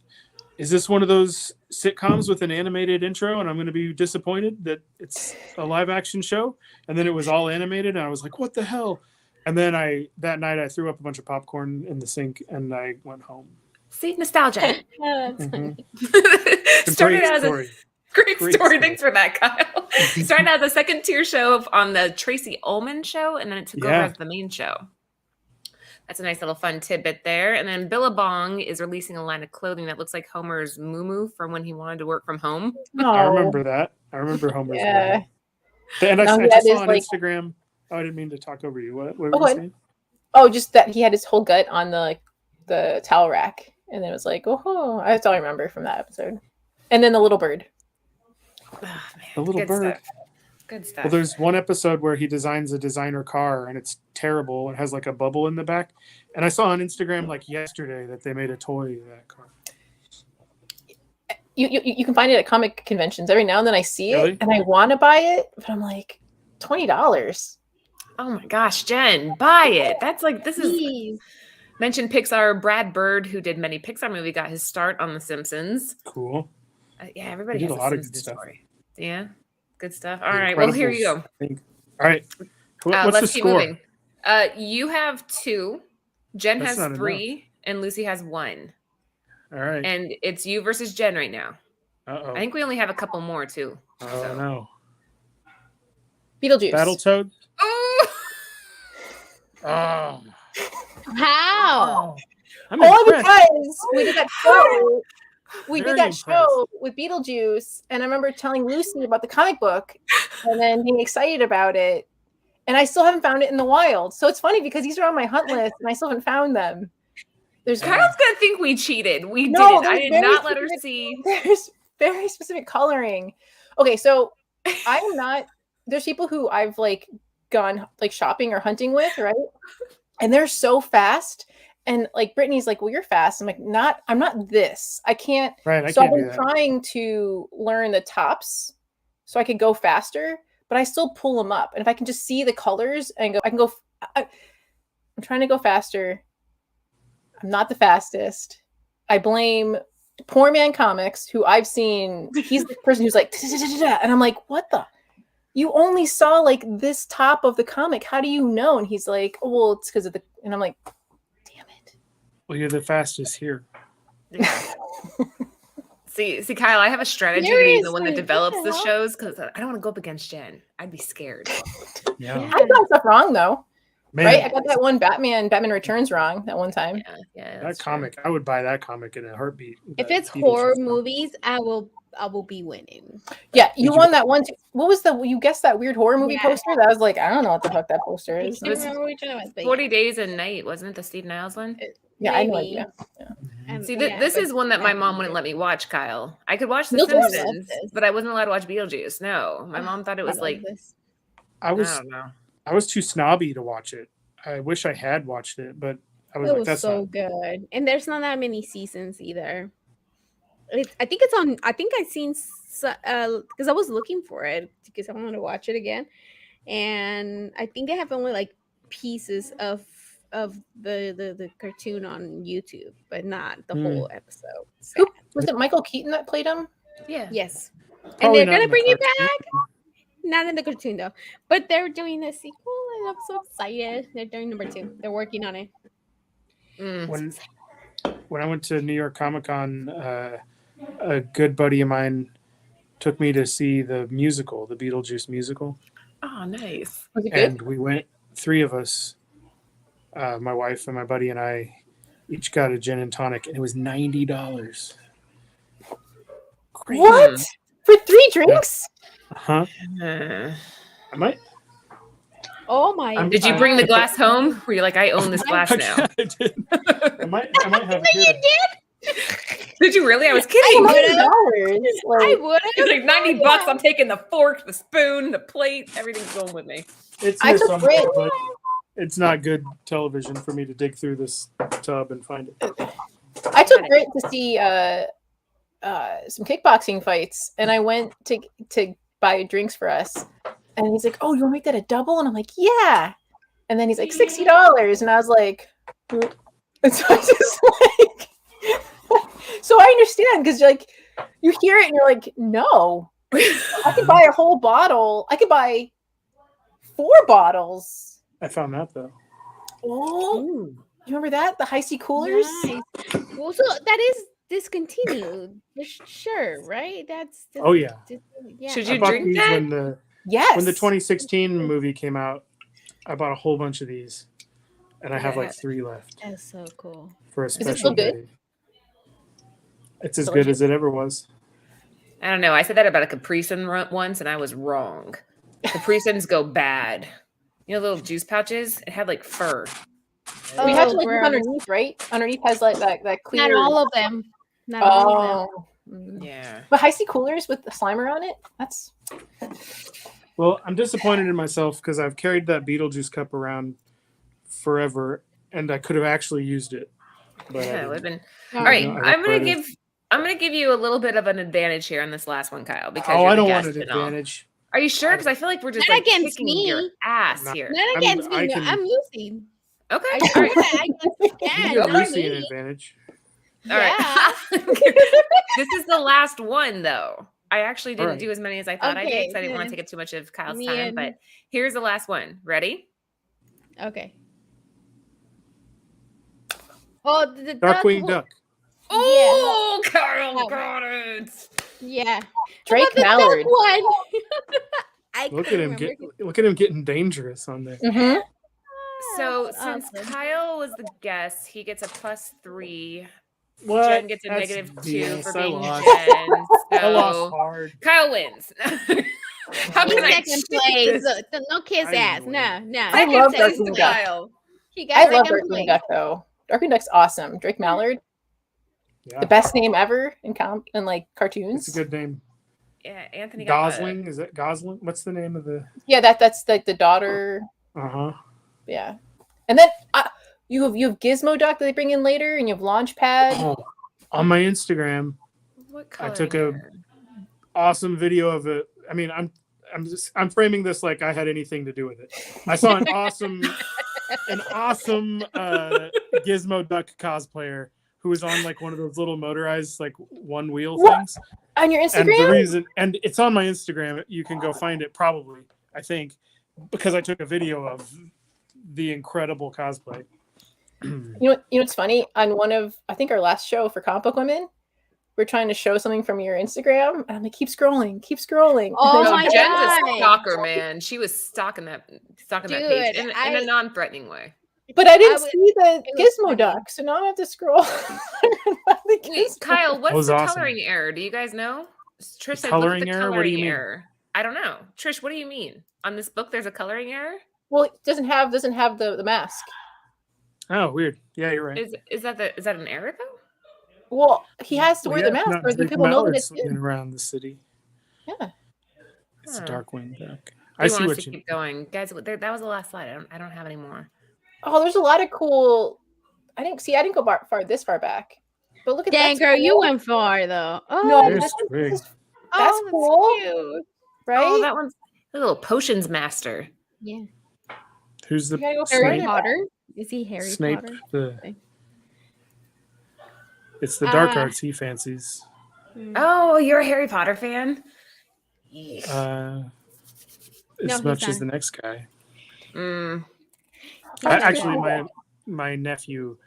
this one of those sitcoms with an animated intro?" And I'm going to be disappointed that it's a live action show. And then it was all animated, and I was like, "What the hell?" And then that night I threw up a bunch of popcorn in the sink, and I went home. See, nostalgia. That's Mhm. Started Great as a story. great Great story. story. Thanks for that, Kyle. Started as a second tier show on the Tracy Ullman show, and then it took over Yeah. as the main show. That's a nice little fun tidbit there. And then Billabong is releasing a line of clothing that looks like Homer's moo from when he wanted to work from home. I remember that. I remember Homer's. Yeah. And I No, just that saw is on like- Instagram. Oh, I didn't mean to talk over you. What were Oh, you what? saying? Oh, just that he had his whole gut on the towel rack, and then it was like, oh, that's all I remember from that episode. And then the little bird. Oh, man. The little Good bird. stuff. Good stuff. Well, there's one episode where he designs a designer car, and it's terrible. It has like a bubble in the back. And I saw on Instagram like yesterday that they made a toy of that car. You can find it at comic conventions every now and then. I see Really? it, and I want to buy it, but I'm like, $20. Oh my gosh, Jen, buy it. That's like, this is Please. mentioned Pixar. Brad Bird, who did many Pixar movies, got his start on The Simpsons. Cool. Yeah, everybody He has did a a lot of good Simpsons stuff. story. Yeah, good stuff. All The right, well, here you Incredibles, go. I think. All right. What's the Let's keep score? moving. You have 2. Jen That's not has 3, and Lucy has 1. All right. And it's you versus Jen right now. Uh-oh. I think we only have a couple more too. Oh, no. Beetlejuice. Battletoad? Oh, Oh. How? I'm Only impressed. because we did that show. We Very did that impressed. show with Beetlejuice, and I remember telling Lucy about the comic book, and then being excited about it. And I still haven't found it in the wild. So it's funny because these are on my hunt list, and I still haven't found them. There's Kyle's gonna think we cheated. We No, did. I there's did very not let her specific- see. there's very specific coloring. Okay, so I am not. There's people who I've like gone like shopping or hunting with, right? And they're so fast. And like Brittany's like, well, you're fast. I'm like, I'm not this. I can't. Right, I So I've can't do been that. trying to learn the tops so I could go faster, but I still pull them up. And if I can just see the colors and go, I can go. I'm trying to go faster. I'm not the fastest. I blame Poor Man Comics, who I've seen. He's the person who's like, "Da-da-da-da-da," and I'm like, what the? You only saw like this top of the comic. How do you know? And he's like, oh, well, it's because of the. And I'm like, damn it. Well, you're the fastest here. See, Kyle, I have a strategy to be the one that Seriously, develops what the the hell? shows because I don't want to go up against Jen. I'd be scared. Yeah. I've done stuff wrong though, Man, right? I got that one Batman Returns wrong that one time. Yeah. that that's true. comic, I would buy that comic in a heartbeat. If That it's Beetlejuice horror comic. movies, I will be winning. Yeah, you Did you- won that one. What was you guessed that weird horror movie Yeah. poster? That was like, I don't know what the fuck that poster I is. can't remember which one it was. But 40 Days a Night, wasn't it the Steve Niles one? Yeah, I know. maybe. Yeah. And- See, yeah, this but- is one that my mom wouldn't let me watch, Kyle. I could watch The Beetlejuice? Simpsons, but I wasn't allowed to watch Beetlejuice. No, my mom thought it was I like, love this. I I was don't know. I was too snobby to watch it. I wish I had watched it, but I was It like, was that's so not. good, and there's not that many seasons either. I think it's on. I think I seen because I was looking for it because I wanted to watch it again, and I think they have only like pieces of the cartoon on YouTube, but not the whole episode. Who Sad. was it? Michael Keaton that played him? Yeah. Yes, and Probably they're not gonna in the bring it cartoon. back. Not in the cartoon though, but they're doing a sequel, and I'm so excited. They're doing number 2. They're working on it. When I went to New York Comic Con, a good buddy of mine took me to see the musical, the Beetlejuice musical, Oh, nice. Was it good? and we went. 3 of us, my wife and my buddy and I, each got a gin and tonic, and it was $90. What? For 3 drinks? Huh? Uh, I might. Oh my! I'm- did you bring the glass home? Were you like, I own this glass now? I did. I might have it here. Did you really? I was kidding. I Like, would It's have. like $90. I'm taking the fork, the spoon, the plate, everything's going with me. It's I here took somewhere, Brit. but it's not good television for me to dig through this tub and find it. I took Britt to see some kickboxing fights, and I went to buy drinks for us. And he's like, "Oh, you want to make that a double?" And I'm like, "Yeah." And then he's like, $60, and I was like, and so I just like, so I understand because like you hear it and you're like, no, I could buy a whole bottle. I could buy 4 bottles. I found that though. Oh, Ooh, you remember that? The high C coolers? nice. Well, so that is discontinued. Sure, right? That's Oh, yeah. yeah. Should I you bought drink these that? Yes. when the 2016 movie came out. I bought a whole bunch of these, and I have like 3 left That's so cool. for a it special still good? day. It's as good as it ever was. I don't know. I said that about a Capri Sun once, and I was wrong. Capri Suns go bad. You know, little juice pouches. It had like fur. We have to Oh, like look gross. underneath, right? Underneath has like that clear. Not all of them. Not all of them. Oh. Yeah. But high C coolers with the Slimer on it? That's Well, I'm disappointed in myself because I've carried that Beetlejuice cup around forever, and I could have actually used it. But I Yeah, it didn't. would have been. No, All right, no, I I'm gonna regret it. give you a little bit of an advantage here on this last one, Kyle. Because Oh, you're I the don't want guest an and all. advantage. Are you sure? Because I feel like we're just Not like against kicking me. your ass Not- here. Not against me. I No, can- I'm losing. Okay. I All right. know that. I You can. give go Lucy an me. advantage. All right. Yeah. This is the last one, though. I actually didn't Right. do as many as I thought I did Okay, because I didn't want to good. take up too much of Kyle's Me time. and- But here's the last one. Ready? Okay. Oh, the Darkwing Duck. Oh, Kyle That got it. Yeah. Drake How about the Mallard. duck one? I Look at couldn't him remember. look at him getting dangerous on there. Mm-hmm. So That's since awesome. Kyle was the guest, he gets a +3. What? Jen gets a That's -2 BS. for I being lost. Jen. I lost So hard. Kyle wins. How He's can I second cheat place. this? No kiss I ass. know. No, no. I He love got Darkwing second Duck. place. Kyle. He got I love second Darkwing place. Duck though. Darkwing Duck's awesome. Drake Mallard, Yeah. the best name ever in like cartoons. It's a good name. Yeah, Anthony got Gosling? Is it Gosling? What's the name of the Yeah, that's like the daughter. Uh-huh. Yeah, and then you have Gizmo Duck that they bring in later, and you have Launchpad. Oh, on my Instagram, What I color took is a- there? awesome video of it. I mean, I'm framing this like I had anything to do with it. I saw an awesome Gizmo Duck cosplayer who was on like one of those little motorized like one wheel What? things. On your And the Instagram? reason, and it's on my Instagram, you can go find it probably, I think, because I took a video of the incredible cosplay. You know what's funny? On one of I think our last show for Comic Book Women, we're trying to show something from your Instagram, and I'm like, keep scrolling. Oh No, my Jen's God. a stalker, man. She was stalking that page Dude, in I- a non-threatening way. But I didn't I would- see the it was Gizmo funny. Duck, so now I have to scroll. Wait, Kyle, what's was the awesome. coloring error? Do you guys know? Trish said, Coloring look at the error? coloring What do you mean? error. I don't know. Trish, what do you mean? On this book, there's a coloring error? Well, it doesn't have the mask. Oh, weird. Yeah, you're right. Is that an error though? Well, he has to Well, wear the yeah, mask, not or the Drake people know that Mallard it's swinging him. around the city. Yeah. It's Huh. a Darkwing Duck. I I want see us what to you. keep going, guys. That was the last slide. I don't have any more. Oh, there's a lot of cool. I didn't go far this far back. But look at Dang, that. girl, you went far though. Oh, No, There's this Twig. is that's oh, cool, cute. right? Oh, that one's a little potions master. Yeah. Who's the You gotta go Harry Snape? Potter. Is he Harry Snape. Potter? It's the dark Ah. arts he fancies. Oh, you're a Harry Potter fan? Yeesh. No, As he's much as not. the next guy. Mm. Actually, my nephew,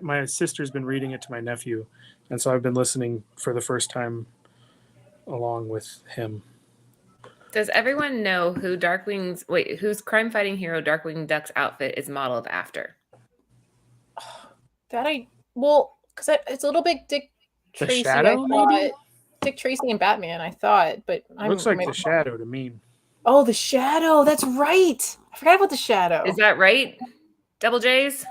my sister's been reading it to my nephew, and so I've been listening for the first time along with him. Does everyone know whose crime fighting hero Darkwing Duck's outfit is modeled after? Because it's a little bit Dick The Tracy. Shadow, I thought. maybe? Dick Tracy and Batman, I thought, but Looks like the Shadow to me. Oh, the Shadow. That's right. I forgot about the Shadow. Is that right? Double J's?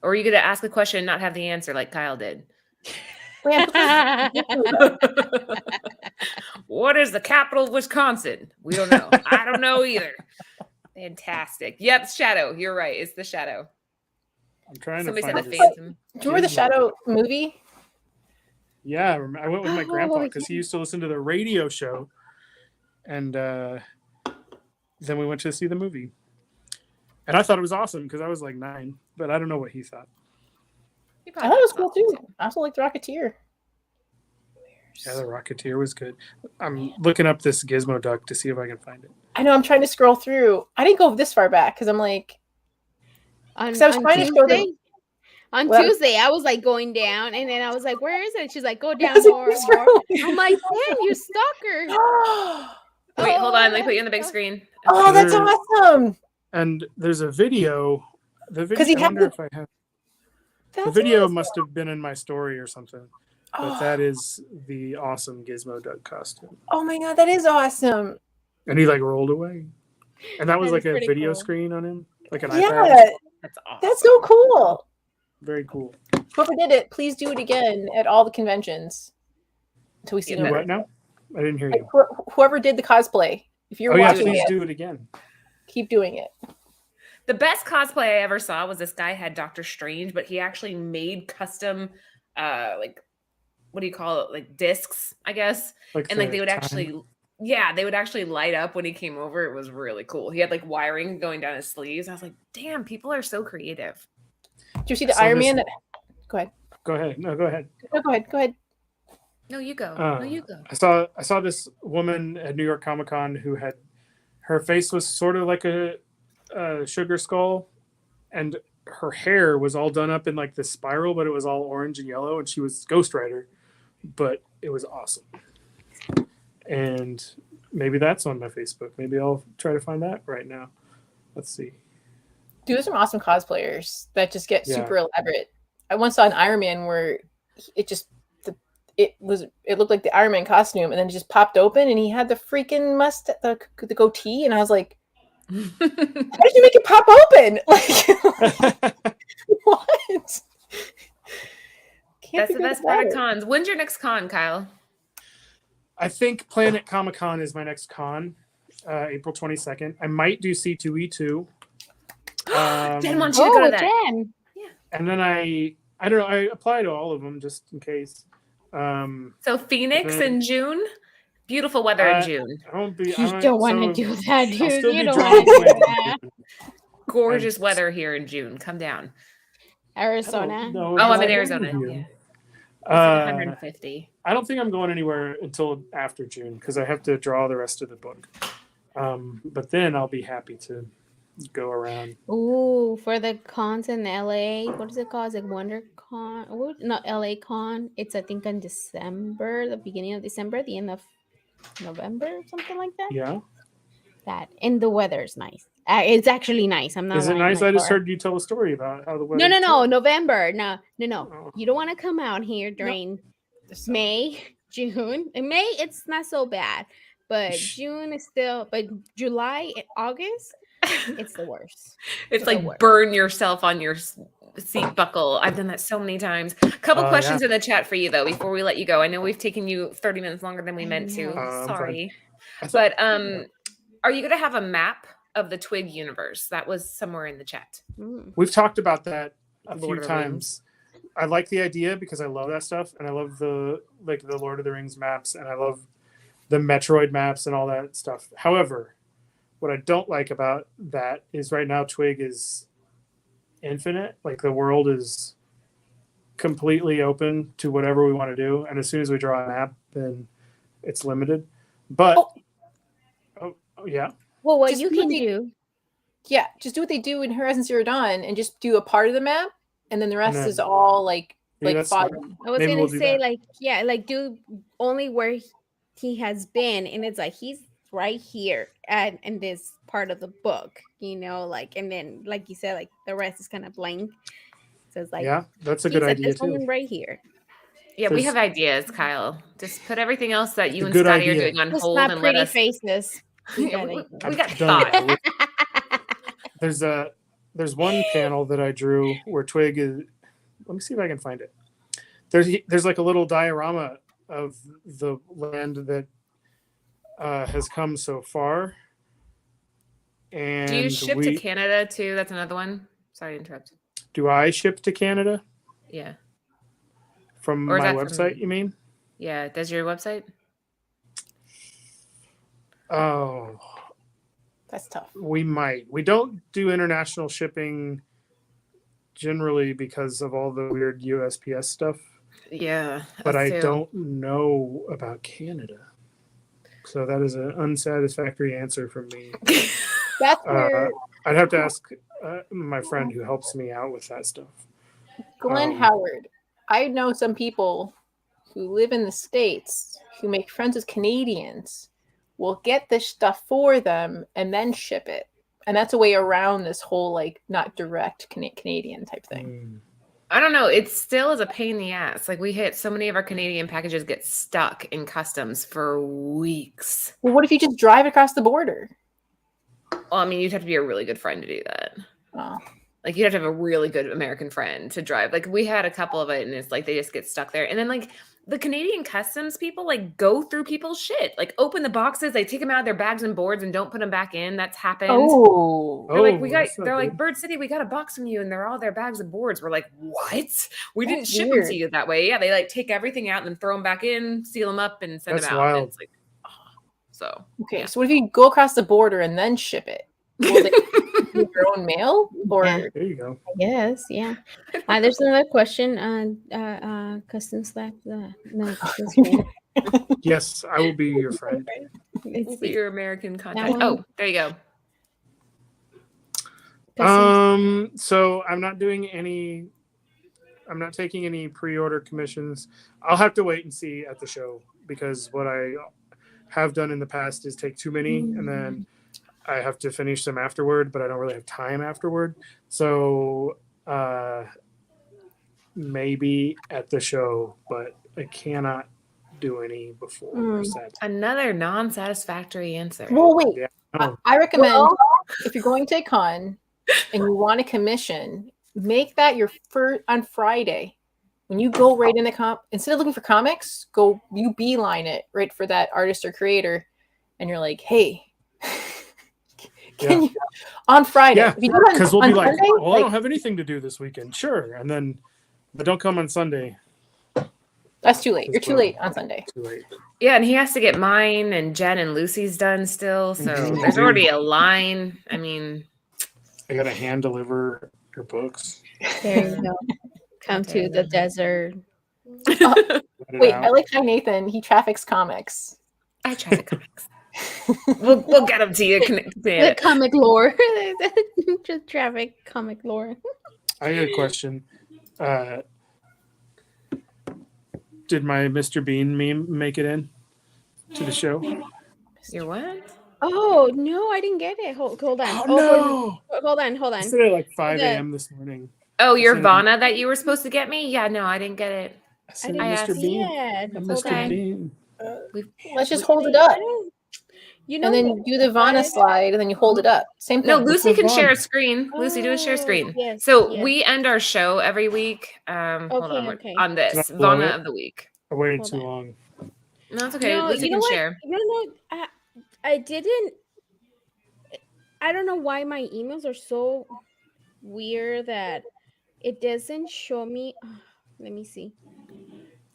Or are you going to ask a question and not have the answer like Kyle did? What is the capital of Wisconsin? We don't know. I don't know either. Fantastic. Yep, Shadow. You're right. It's the Shadow. I'm trying Somebody to said find the this. Phantom. Do you remember the Shadow movie? Yeah, I went with my grandpa Oh, because he used to listen to the radio show, and then we went to see the movie. And I thought it was awesome because I was like 9, but I don't know what he thought. I thought it was cool too. I also liked Rocketeer. Yeah, the Rocketeer was good. I'm looking up this Gizmo Duck to see if I can find it. I know. I'm trying to scroll through. I didn't go this far back because I'm like, On, 'cause I was on trying to show them- Tuesday, on Well- Tuesday, I was like going down, and then I was like, "Where is it?" She's like, "Go down Because it more, was more." really- I'm like, "Damn, you stalker!" Wait, hold on. Let me that's put you on the big so- screen. Oh, that's There- awesome. And there's a video. The 'Cause he video. I had wonder the- if I have. That's The video awesome. must have been in my story or something. But that is the awesome Gizmo Duck costume. Oh my god, that is awesome. And he like rolled away. And that was That like is a pretty video cool. screen on him. Like an Yeah, iPad. That's awesome. that's so cool. Very cool. Whoever did it, please do it again at all the conventions until we see Yeah, You them. what now? I didn't hear you. Whoever did the cosplay, if you're Oh yeah, watching please it, do it again. keep doing it. The best cosplay I ever saw was this guy had Doctor Strange, but he actually made custom, like, what do you call it? Like discs, I guess. And like the they would time. actually, yeah, they would actually light up when he came over. It was really cool. He had like wiring going down his sleeves. I was like, damn, people are so creative. Did you see the So Iron this- Man? Go ahead. Go ahead. No, go ahead. No, go ahead. Go ahead. No, you go. Uh, No, you go. I saw this woman at New York Comic Con who had her face was sort of like a sugar skull, and her hair was all done up in like this spiral, but it was all orange and yellow, and she was Ghost Rider, but it was awesome. And maybe that's on my Facebook. Maybe I'll try to find that right now. Let's see. Dude, there's some awesome cosplayers that just get Yeah. super elaborate. I once saw an Iron Man where it just it looked like the Iron Man costume, and then it just popped open, and he had the freaking the goatee, and I was like, how did you make it pop open? Like, what? Can't That's the figure best this part of out. cons. When's your next con, Kyle? I think Planet Comic Con is my next con, April 22nd. I might do C2E2. Jen wants you to go to Oh, that. Jen. And then I don't know. I apply to all of them just in case. So Phoenix Okay. in June. Beautiful weather in Uh, June. I won't be. You don't want to do that, I'll dude. still You be don't drawing want to do plans. that. Gorgeous weather here in June. Come down. Arizona. No, Oh, I'm in not Arizona. here. Yeah. It's like Uh, 150. I don't think I'm going anywhere until after June because I have to draw the rest of the book. But then I'll be happy to go around. Ooh, for the cons in LA, what is it called? It's like WonderCon. What? Not LA Con. It's I think in December, the beginning of December, the end of November, something like that. Yeah. That and the weather's nice. It's actually nice. I'm not. Is it lying, nice? like, I just for- heard you tell a story about how the weather. No. November. No. Oh. You don't want to come out here during May, June. In May, it's not so bad, but June is still. But July and August, it's the worst. It's the like worst. burn yourself on your seat buckle. I've done that so many times. A couple Oh, questions in the chat for you though before we let you go. I know we've taken you 30 minutes longer than we I meant to. know. I'm Sorry. I thought- But are you going to have a map of the Twig universe? That was somewhere in the chat. Mm. We've talked about that a Lord few of the times. I like the idea because I love that stuff, and I love the Lord of the Rings maps, and I love the Metroid maps and all that stuff. However, what I don't like about that is right now Twig is infinite. Like the world is completely open to whatever we want to do, and as soon as we draw a map, then it's limited. But oh yeah, Well, what Just you do can what they- do. Yeah, just do what they do in Horizon Zero Dawn and just do a part of the map, and then the rest then- is all like Maybe that's fodder. smart. I was Maybe gonna we'll do say that. like yeah, like do only where he has been, and it's like he's right here at in this part of the book, you know, like and then like you said, like the rest is kind of blank. So it's like Yeah, that's a he's good at idea this too. moment right here. Yeah, we There's- have ideas, Kyle. Just put everything else that It's you a and good Scotty are idea. doing on Just hold not and let pretty us. faces. We Yeah, got we, it. we got I've done thought. that. There's one panel that I drew where Twig is. Let me see if I can find it. There's like a little diorama of the land that has come so far. And Do you ship to Canada too? That's another one. Sorry to interrupt. Do I ship to Canada Yeah. from Or is my that from- website? You mean? Yeah. Does your website? Oh, That's tough. we might. We don't do international shipping generally because of all the weird USPS stuff. Yeah. But us I too. don't know about Canada. So that is an unsatisfactory answer from me. That's where I'd have to ask my friend who helps me out with that stuff. Glenn Howard. I know some people who live in the States who make friends with Canadians, will get this stuff for them and then ship it. And that's a way around this whole like not direct Canadian type thing. I don't know. It still is a pain in the ass. Like we hit so many of our Canadian packages get stuck in customs for weeks. Well, what if you just drive across the border? Well, I mean, you'd have to be a really good friend to do that. Oh. Like you'd have to have a really good American friend to drive. Like we had a couple of it, and it's like they just get stuck there. And then like the Canadian customs people like go through people's shit, like open the boxes, they take them out of their bags and boards and don't put them back in. That's happened. Oh, They're like, that's not they're like, good. Bird City, we got a box from you, and they're all their bags and boards. We're like, what? We didn't That's ship weird. them to you that way. Yeah, they like take everything out and then throw them back in, seal them up, and send That's them out. And wild. it's like, oh. So okay. yeah. So what if you go across the border and then ship it? Will they do your own mail? Or Yeah. There you go. Yes, yeah. There's another question. Customs lab. No, customs lab. Yes, I will be your friend. Let's We'll be see. your American contact. one. Oh, there you go. Customs. So I'm not taking any pre-order commissions. I'll have to wait and see at the show because what I have done in the past is take too many and then I have to finish them afterward, but I don't really have time afterward. So maybe at the show, but I cannot do any before. Sadly. Another non-satisfactory answer. well, wait. Yeah. I recommend if you're going to a con and you want a commission, make that your first on Friday. When you go right in the instead of looking for comics, you beeline it right for that artist or creator, and you're like, hey. Can you on Friday? Yeah, If you do it because we'll on be like, Sunday, well, I don't have anything to do this weekend. Sure. And then, but don't come on Sunday. that's too late. You're too late on Sunday. Too late. Yeah, and he has to get mine and Jen and Lucy's done still. So Mhm. there's already a line. I mean, I got to hand deliver your books. There you go. Come to the desert. Let it Wait, out. I like how Nathan he traffics comics. I try the comics. We'll get them to you. The comic lore. Just traffic comic lore. I got a question. Did my Mr. Bean meme make it in to the show? You're what? Oh no, I didn't get it. Hold on. Oh, Oh, no! hold on. I said it at like 5 The- a.m. this morning. Oh, your said- Vana that you were supposed to get me? Yeah, no, I didn't get it. I I said didn't asked- Mr. Bean. it. A Hold Mr. on. Bean. Let's just hold it up. You know, And then do the Vana slide and then you hold it up. Same thing. No, Lucy the can share a Vana? screen. Lucy, do a share Oh, screen. yes, So yes. we end our show every week. Hold on, Okay. on this Can I blow Vana it? of the week. I waited Hold too on. long. No, it's okay. No, Lucy you can know what? share. You know, I didn't. I don't know why my emails are so weird that it doesn't show me. Let me see.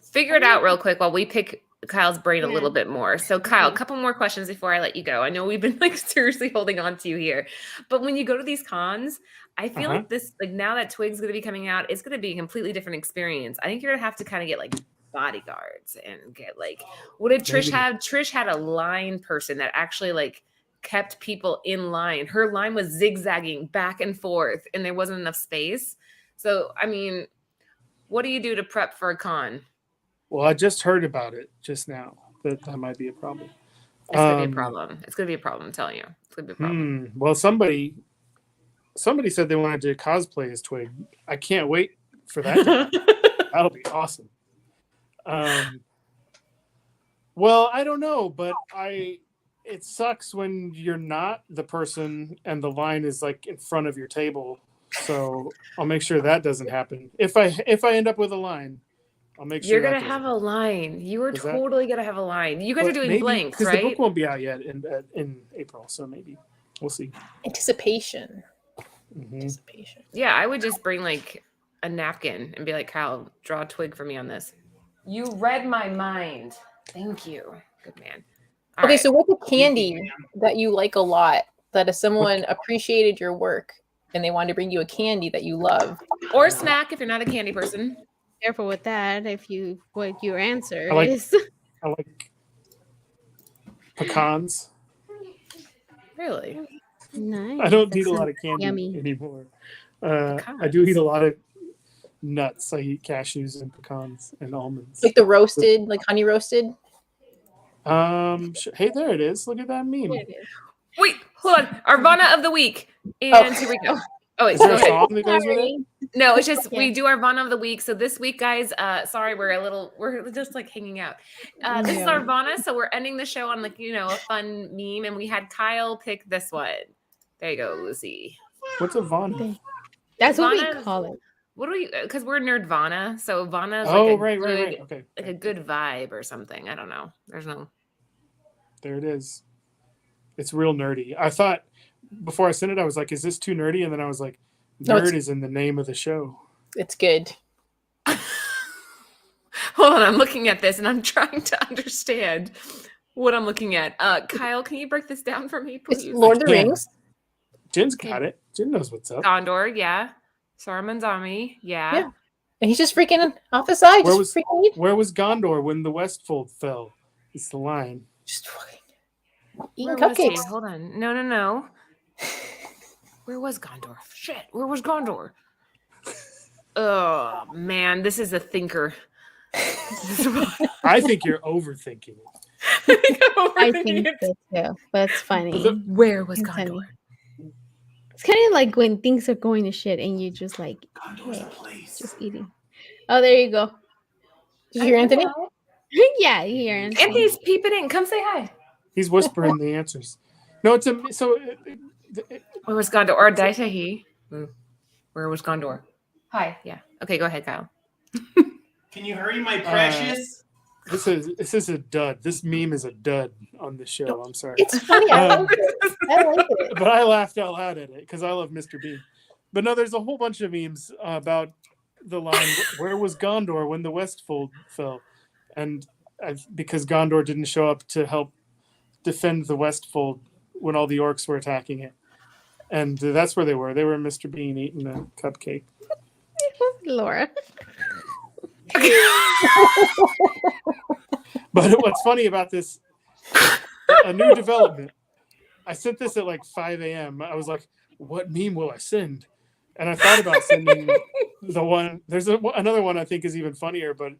Figure it out real quick while we pick Kyle's brain a Yeah. little bit more. So, Kyle, a Okay. couple more questions before I let you go. I know we've been like seriously holding on to you here, but when you go to these cons, I feel like this, like now that Twig's going to be coming out, it's going to be a completely different experience. I think you're going to have to kind of get like bodyguards and get like, what did Trish have? Trish had a line person that actually like kept people in line. Her line was zigzagging back and forth, and there wasn't enough space. So, I mean, what do you do to prep for a con? Well, I just heard about it just now. That might be a problem. It's gonna be a problem. It's gonna be a problem. I'm telling you, it's gonna be a problem. Well, somebody said they wanted to cosplay as Twig. I can't wait for that. That'll be awesome. Well, I don't know, but it sucks when you're not the person and the line is like in front of your table. So I'll make sure that doesn't happen. If I end up with a line, I'll make sure you're gonna have a line. You are totally gonna have a line. You guys are doing blanks, right? Because the book won't be out yet in April, so maybe we'll see. Anticipation. Anticipation. Yeah, I would just bring like a napkin and be like, Kyle, draw a Twig for me on this. You read my mind. Thank you. Good man. All right. So what's a candy that you like a lot that if someone appreciated your work and they wanted to bring you a candy that you love? Or a snack if you're not a candy person. Careful with that what your answer is. I like pecans. Really? Nice. I don't eat a lot of candy anymore. I do eat a lot of nuts. I eat cashews and pecans and almonds. Like the roasted, like honey roasted? Hey, there it is. Look at that meme. Wait, hold on. Arvana of the week. And here we go. Oh, wait. Is there a song that goes with it? No, it's just we do our Vana of the week. So this week, guys, sorry, we're just like hanging out. This is our Vana, so we're ending the show on like a fun meme, and we had Kyle pick this one. There you go, Lucy. What's a Vana? That's what Vana, we call it. What do we? Because we're Nerdvana, so Vana is right. Okay, like a good vibe or something. I don't know. There's no. There it is. It's real nerdy. I thought before I sent it, I was like, "Is this too nerdy?" And then I was like, "Nerd is in the name of the show." It's good. Hold on, I'm looking at this and I'm trying to understand what I'm looking at. Kyle, can you break this down for me, please? It's Lord of the Rings. Jen's got it. Jen knows what's up. Gondor, yeah. Saruman's army, yeah. And he's just freaking off the side. Where was Gondor when the Westfold fell? It's the line. Just fucking eating Where was he? cupcakes. Hold on. No. Where was Gondor? Shit, where was Gondor? Oh, man, this is a thinker. I think you're overthinking it. I think so too. That's funny. Where was Gondor? It's kind of like when things are going to shit and you just like just eating. Oh, there you go. Did you hear Anthony? Yeah, you hear Anthony. Anthony's peeping in. Come say hi. He's whispering the answers. No, it's Where was Gondor? Or Daitahi? Where was Gondor? Hi. Yeah. Okay, go ahead, Kyle. Can you hurry, my precious? This is a dud. This meme is a dud on the show. I'm sorry. It's funny. I like it. But I laughed out loud at it because I love Mr. Bean. But no, there's a whole bunch of memes about the line, "Where was Gondor when the Westfold fell?" And because Gondor didn't show up to help defend the Westfold when all the orcs were attacking it. And that's where they were. They were Mr. Bean eating a cupcake. Laura. But what's funny about this, a new development. I sent this at like 5 a.m. I was like, what meme will I send? And I thought about sending the one. There's another one I think is even funnier, but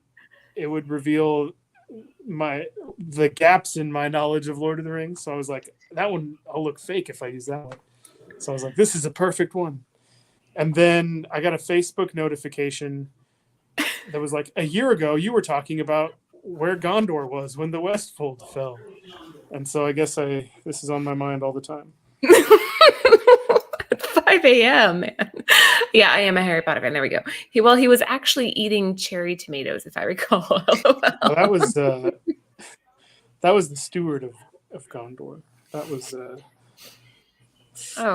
it would reveal the gaps in my knowledge of Lord of the Rings. So I was like, that one, I'll look fake if I use that one. So I was like, this is a perfect one. And then I got a Facebook notification that was like, a year ago, you were talking about where Gondor was when the Westfold fell. And so I guess this is on my mind all the time. 5 a.m., man. Yeah, I am a Harry Potter fan. There we go. He was actually eating cherry tomatoes, if I recall. Well, that was the steward of Gondor. That was oh,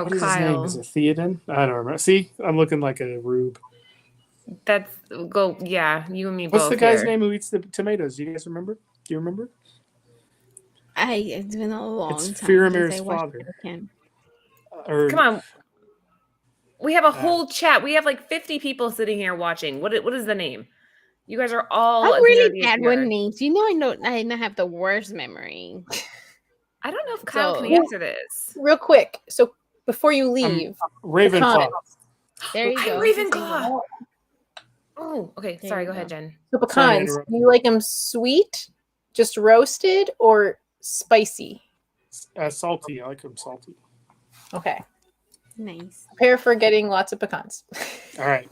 what is Kyle. his name? Is it Theoden? I don't remember. See, I'm looking like a rube. That's go. Yeah, you and me What's both. the guy's here. name who eats the tomatoes? Do you guys remember? Do you remember? It's been a long It's time since Firamir's I watched father. Can. Or Come on. We have a whole chat. We have like 50 people sitting here watching. What is the name? You guys are all I'm as really nerdy as bad we with are. names. I know have the worst memory. I don't know if Kyle So- can answer this. Real quick. So before you leave, Ravenclaw. There you I'm go. Ravenclaw. Oh, okay. There Sorry, you go ahead, go. Jen. so Sorry to pecans, interrupt do you. you like them sweet, just roasted, or spicy? Salty. I like them salty. Okay. Nice. Prepare for getting lots of pecans. All right.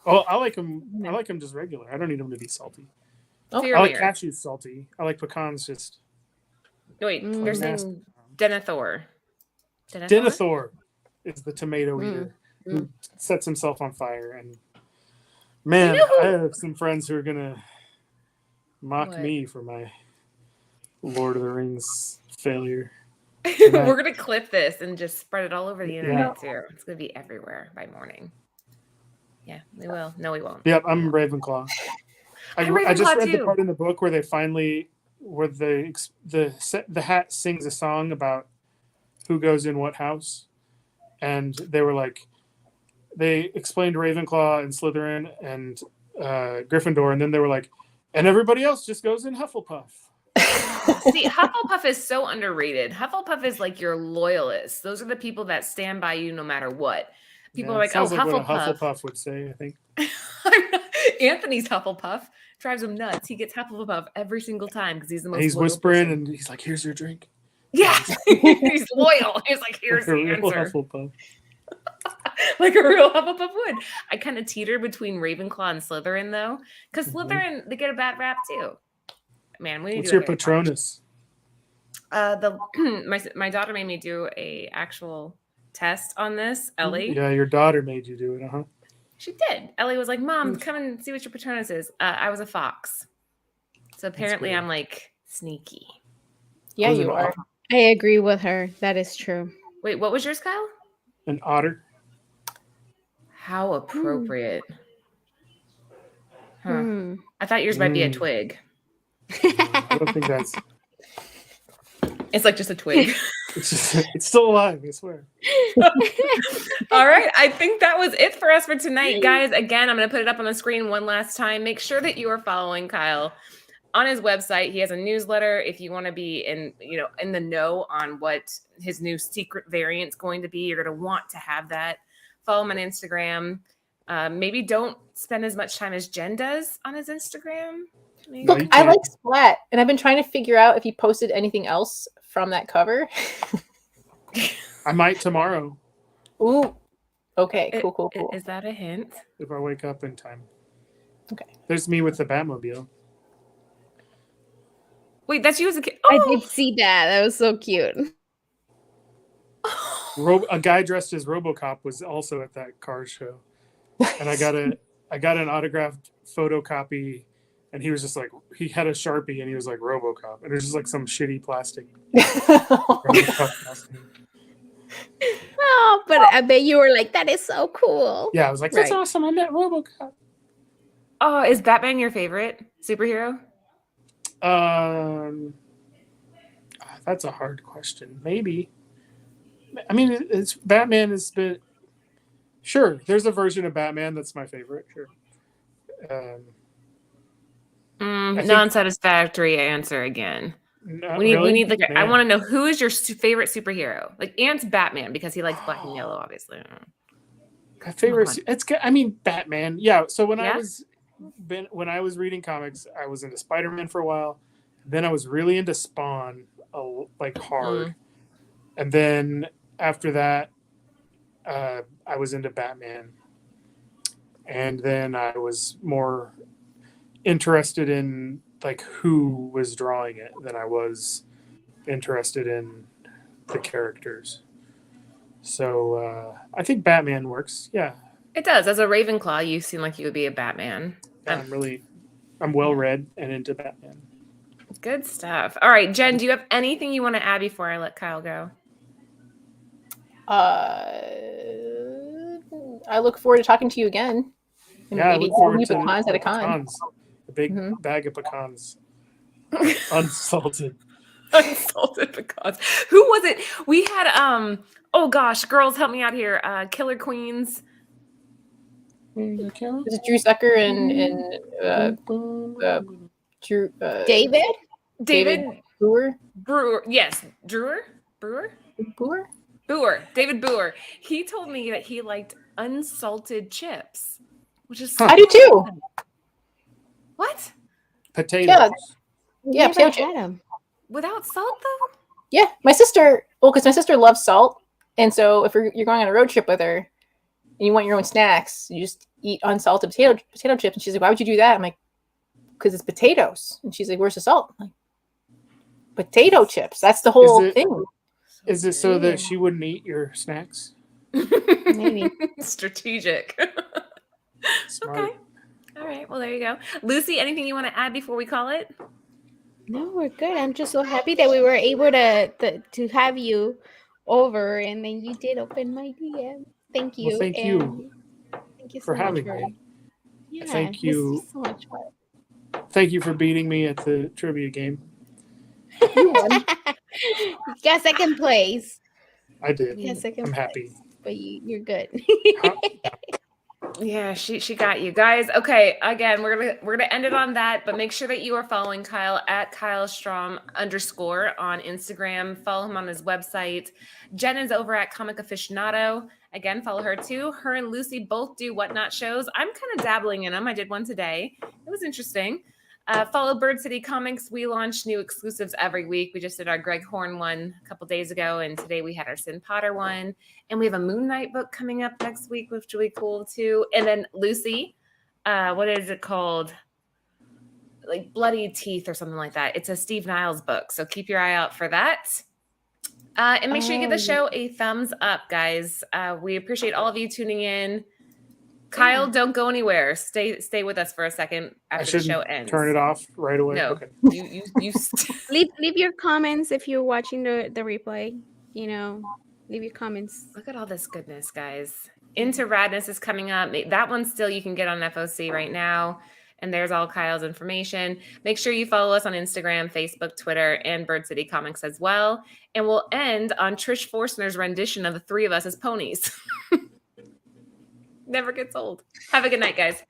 Oh, I like them. I like them just regular. I don't need them to be salty. Oh, Faramir. I like cashews salty. I like pecans just No, wait, Mm. they're nasty. saying Denethor. Denethor is the tomato Mm. eater who sets himself on fire. And man, You know who- I have some friends who are gonna mock What? me for my Lord of the Rings failure. We're gonna clip this and just spread it all over the Yeah. internet too. It's gonna be everywhere by morning. Yeah, we will. No, we won't. Yep, I'm Ravenclaw. I'm I just Ravenclaw read the too. part in the book where they finally, where the hat sings a song about who goes in what house, and they were like, they explained Ravenclaw and Slytherin and Gryffindor, and then they were like, and everybody else just goes in Hufflepuff. See, Hufflepuff is so underrated. Hufflepuff is like your loyalists. Those are the people that stand by you no matter what. People are like, sounds oh, like what a Hufflepuff. Hufflepuff would say. I think. Anthony's Hufflepuff drives him nuts. He gets Hufflepuff every single time because he's the most. And he's loyal whispering, person. and he's like, "Here's your drink." Yeah, he's loyal. He's like, here's Like a the real answer. Hufflepuff. Like a real Hufflepuff would. I kind of teeter between Ravenclaw and Slytherin though, because Mhm. Slytherin they get a bad rap too. Man, we need What's to do your a Harry Patronus? my daughter made me do a actual test on this. Ellie, Yeah, your daughter made you do it, huh? she did. Ellie was like, "Mom, come and see what your Patronus is." I was a fox, so apparently good. I'm like sneaky. Yeah, Was it you are. I agree with her. That is true. Wait, what was yours, Kyle? An otter. How appropriate. Huh. Hmm. I thought yours might be a twig. I don't think that's. It's like just a twig. It's still alive. I swear. All right. I think that was it for us for tonight, guys. Again, I'm going to put it up on the screen one last time. Make sure that you are following Kyle on his website. He has a newsletter. If you want to be in the know on what his new secret variant's going to be, you're going to want to have that. Follow him on Instagram. Maybe don't spend as much time as Jen does on his Instagram. Maybe. Look, you I can't. like Splat, and I've been trying to figure out if he posted anything else from that cover. I might tomorrow Ooh. Okay, cool. Is that a hint? if I wake up in time. Okay. There's me with the Batmobile. Wait, that's you as a kid. I did see that. That was so cute. A guy dressed as RoboCop was also at that car show, and I got an autographed photocopy, and he was just like, he had a Sharpie, and he was like RoboCop, and it was just like some shitty plastic. RoboCop costume. Oh, but I bet you were like, that is so cool. Yeah, I was like, that's Right. awesome. I met RoboCop. Oh, is Batman your favorite superhero? That's a hard question. Maybe. I mean, it's Batman is been. Sure, there's a version of Batman that's my favorite. Sure. I think- Non-satisfactory answer again. Not We really? need like I Man. want to know who is your favorite superhero? Like Ant's Batman because he likes black and yellow, obviously. My favorite. Come It's. I mean, Batman. Yeah. So when Yeah? when I was reading comics, I was into Spider-Man for a while. Then I was really into Spawn, like hard, and then after that, I was into Batman, and then I was more interested in like who was drawing it than I was interested in the characters. So I think Batman works. Yeah, It does. As a Ravenclaw, you seem like you would be a Batman. I'm well read and into Batman. Good stuff. All right, Jen, do you have anything you want to add before I let Kyle go? I look forward to talking to you again. And Yeah, I maybe look forward eat to pecans at a con. pecans. A big Mhm. bag of pecans, unsalted. Unsalted pecans. Who was it? We had oh gosh, girls, help me out here. Killer Queens. Is it Drew Zucker and Drew David? David Brewer? Brewer. Yes, Brewer. David Brewer. He told me that he liked unsalted chips, which is I do too. What? Potatoes. Yeah, Never potato chip. had them. Without salt though? Yeah, my sister. Well, because my sister loves salt, and so if you're going on a road trip with her, and you want your own snacks, you just eat unsalted potato chips. And she's like, "Why would you do that?" I'm like, "Because it's potatoes." And she's like, "Where's the salt?" I'm like, potato chips. That's the whole thing. Is it so that she wouldn't eat your snacks? Maybe. Strategic. Smart. Okay. All right. Well, there you go. Lucy, anything you want to add before we call it? No, we're good. I'm just so happy that we were able to have you over, and then you did open my DM. Thank you. Well, thank you and thank you so for much having for. me. Yeah, Thank this you. is so much fun. Thank you for beating me at the trivia game. You won. You got second place. I did. You got second I'm place, happy. but you're good. Yeah, she got you guys. Okay, again, we're gonna end it on that, but make sure that you are following Kyle at Kyle Strahm _ on Instagram. Follow him on his website. Jen is over at Comic Aficionado. Again, follow her too. Her and Lucy both do Whatnot shows. I'm kind of dabbling in them. I did one today. It was interesting. Follow Bird City Comics. We launch new exclusives every week. We just did our Greg Horn one a couple days ago, and today we had our Sin Potter one. And we have a Moon Knight book coming up next week, which will be cool too. And then Lucy, what is it called? Like Bloody Teeth or something like that. It's a Steve Niles book, so keep your eye out for that. And make sure you give the show a thumbs up, guys. We appreciate all of you tuning in. Kyle, don't go anywhere. Stay with us for a second after the show ends. Turn it off right away. No, Okay. you leave your comments if you're watching the replay. You know, leave your comments. Look at all this goodness, guys. Into Radness is coming up. That one still you can get on FOC right now. And there's all Kyle's information. Make sure you follow us on Instagram, Facebook, Twitter, and Bird City Comics as well. And we'll end on Trish Forstner's rendition of the three of us as ponies. Never gets old. Have a good night, guys.